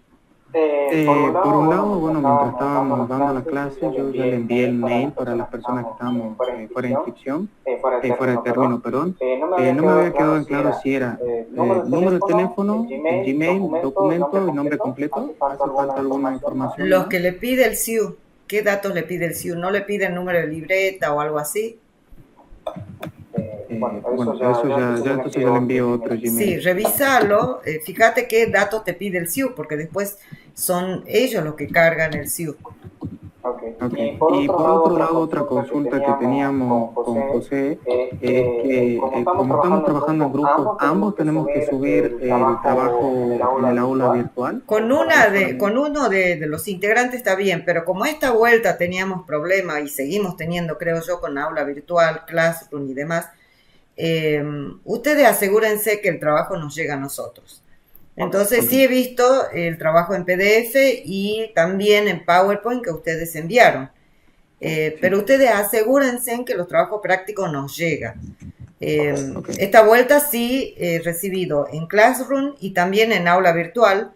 Por un lado, bueno, mientras estábamos dando la clase, yo ya le envié el mail para las personas que estábamos fuera de inscripción, fuera de término, perdón. No me había quedado en claro si era número de teléfono, Gmail, documento y nombre completo. ¿Hace falta alguna información? Los que le pide el SIU, ¿qué datos le pide el SIU? ¿No le pide el número de libreta o algo así? Bueno, eso ya entonces yo le envío otro Gmail. Sí, revísalo, fíjate qué datos te pide el SIU, porque después son ellos los que cargan el SIU. Okay. Y por otro lado, otra consulta que teníamos con José es que como estamos trabajando en grupos, ambos tenemos que subir el trabajo en el aula virtual. Con uno de los integrantes está bien, pero como esta vuelta teníamos problemas y seguimos teniendo, creo yo, con aula virtual, Classroom y demás, ustedes asegúrense que el trabajo nos llega a nosotros. Entonces sí he visto el trabajo en PDF y también en PowerPoint que ustedes enviaron, pero ustedes asegúrense en que los trabajos prácticos nos llegan. Esta vuelta sí he recibido en Classroom y también en aula virtual,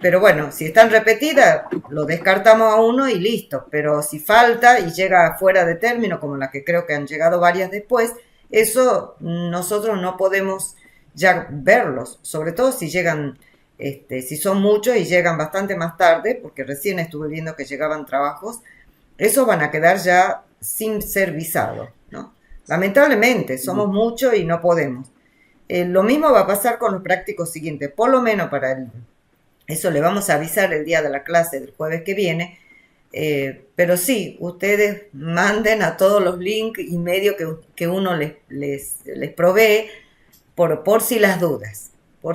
pero bueno, si están repetidas lo descartamos a uno y listo, pero si falta y llega fuera de término, como la que creo que han llegado varias después, eso nosotros no podemos ya verlos, sobre todo si llegan, si son muchos y llegan bastante más tarde, porque recién estuve viendo que llegaban trabajos, esos van a quedar ya sin ser visados, ¿no? Lamentablemente, somos muchos y no podemos. Lo mismo va a pasar con los prácticos siguientes, por lo menos eso le vamos a avisar el día de la clase del jueves que viene, pero sí, ustedes manden a todos los links y medios que uno les provee, por si las dudas, No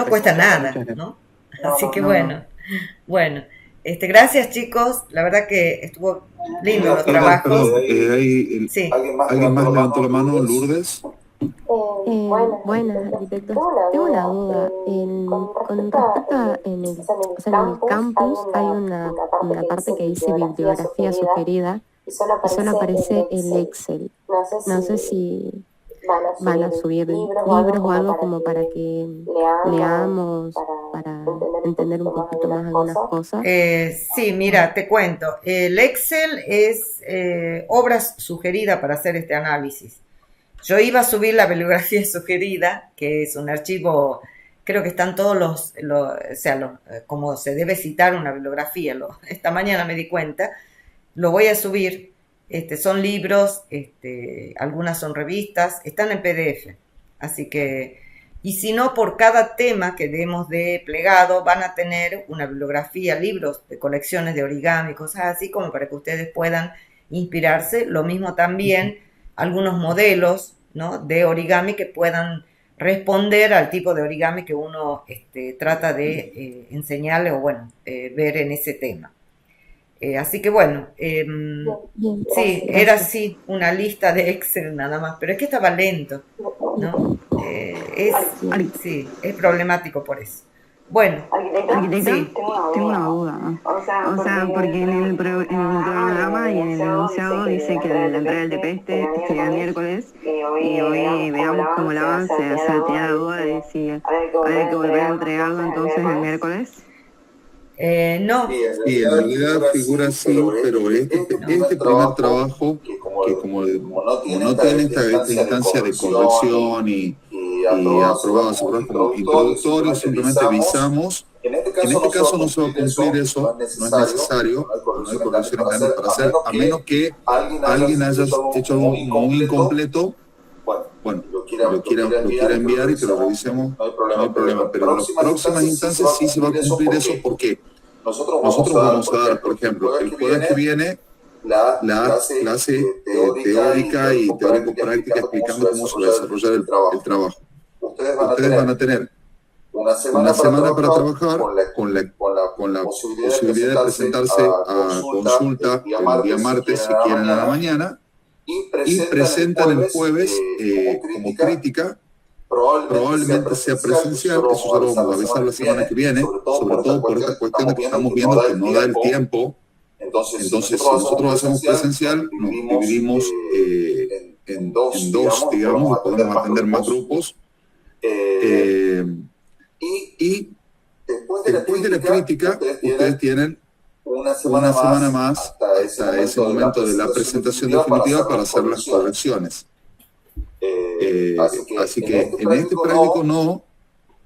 cuesta nada, ¿no? Así que bueno, gracias chicos, la verdad que estuvo lindo los trabajos. Sí. ¿Alguien más levantó la mano? Lourdes. Buenas, arquitectos. Tengo una duda. Con respecto a en el campus hay una parte que dice bibliografía sugerida y solo aparece el Excel. No sé si van a subir libros o algo como para que leamos, para entender un poquito más algunas cosas. Sí, mira, te cuento. El Excel es obras sugeridas para hacer este análisis. Yo iba a subir la bibliografía sugerida, que es un archivo, creo que están todos como se debe citar una bibliografía, esta mañana me di cuenta, lo voy a subir. Son libros, algunas son revistas, están en PDF, así que, y si no, por cada tema que demos de plegado van a tener una bibliografía, libros de colecciones de origami, cosas así como para que ustedes puedan inspirarse. Lo mismo también algunos modelos, ¿no?, de origami que puedan responder al tipo de origami que uno trata de enseñarle o ver en ese tema. Así que bueno, bien, sí, era así una lista de Excel nada más, pero es que estaba lento, ¿no? Es problemático por eso. Bueno, Arquitecta, sí. tengo una duda. O sea, porque en el programa y en el enunciado dice que la entrega del TP sería el miércoles y hoy veamos cómo el avance. O sea, tenía la duda de si habría que volver a entregarlo entonces el miércoles. No, Sí, en realidad figura así, pero este primer trabajo, que como no tiene esta instancia de corrección y aprobado como introductorio, simplemente visamos. En este caso no se va a cumplir eso, no es necesario, no hay correcciones grandes para hacer, a menos que alguien haya hecho algo muy incompleto. Bueno, lo quiera enviar y que lo revisemos, no hay problema, pero en las próximas instancias sí se va a cumplir eso porque nosotros vamos a dar, por ejemplo, el jueves que viene la clase teórica y teórico-práctica explicando cómo se va a desarrollar el trabajo. Ustedes van a tener una semana para trabajar con la posibilidad de presentarse a consulta el día martes si quieren a la mañana y presentan el jueves como crítica. Probablemente sea presencial, eso ya lo vamos a avisar la semana que viene, sobre todo por esta cuestión de que estamos viendo que no da el tiempo. Entonces, si nosotros hacemos presencial, nos dividimos en dos, digamos, y podemos atender más grupos. Y después de la crítica, ustedes tienen una semana más hasta ese momento de la presentación definitiva para hacer las correcciones. Así que en este práctico no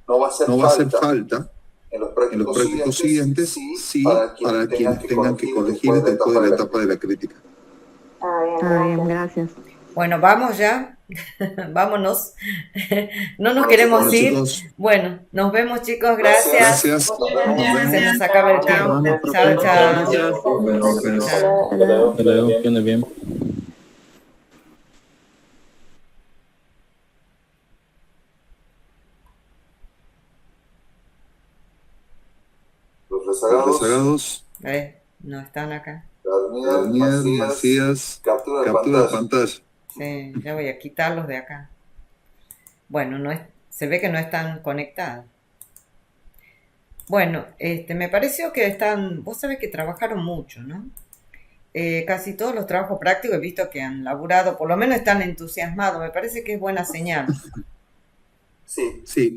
va a hacer falta. En los prácticos siguientes, sí, para quienes tengan que corregir después de la etapa de la crítica. Está bien, gracias. bueno, vamos ya. Vámonos. No nos queremos ir. Chicos. Bueno, nos vemos, chicos. Gracias. Gracias. Se nos acaba el tiempo. Chao, chao. Bueno, Chao. hasta luego, que anden bien. Los rezagados. No están acá. Daniel, Macías, captura de pantalla. Sí, ya voy a quitarlos de acá. Bueno, se ve que no están conectados. Bueno, me pareció que vos sabés que trabajaron mucho, ¿no? Casi todos los trabajos prácticos he visto que han laburado, por lo menos están entusiasmados, me parece que es buena señal. Sí.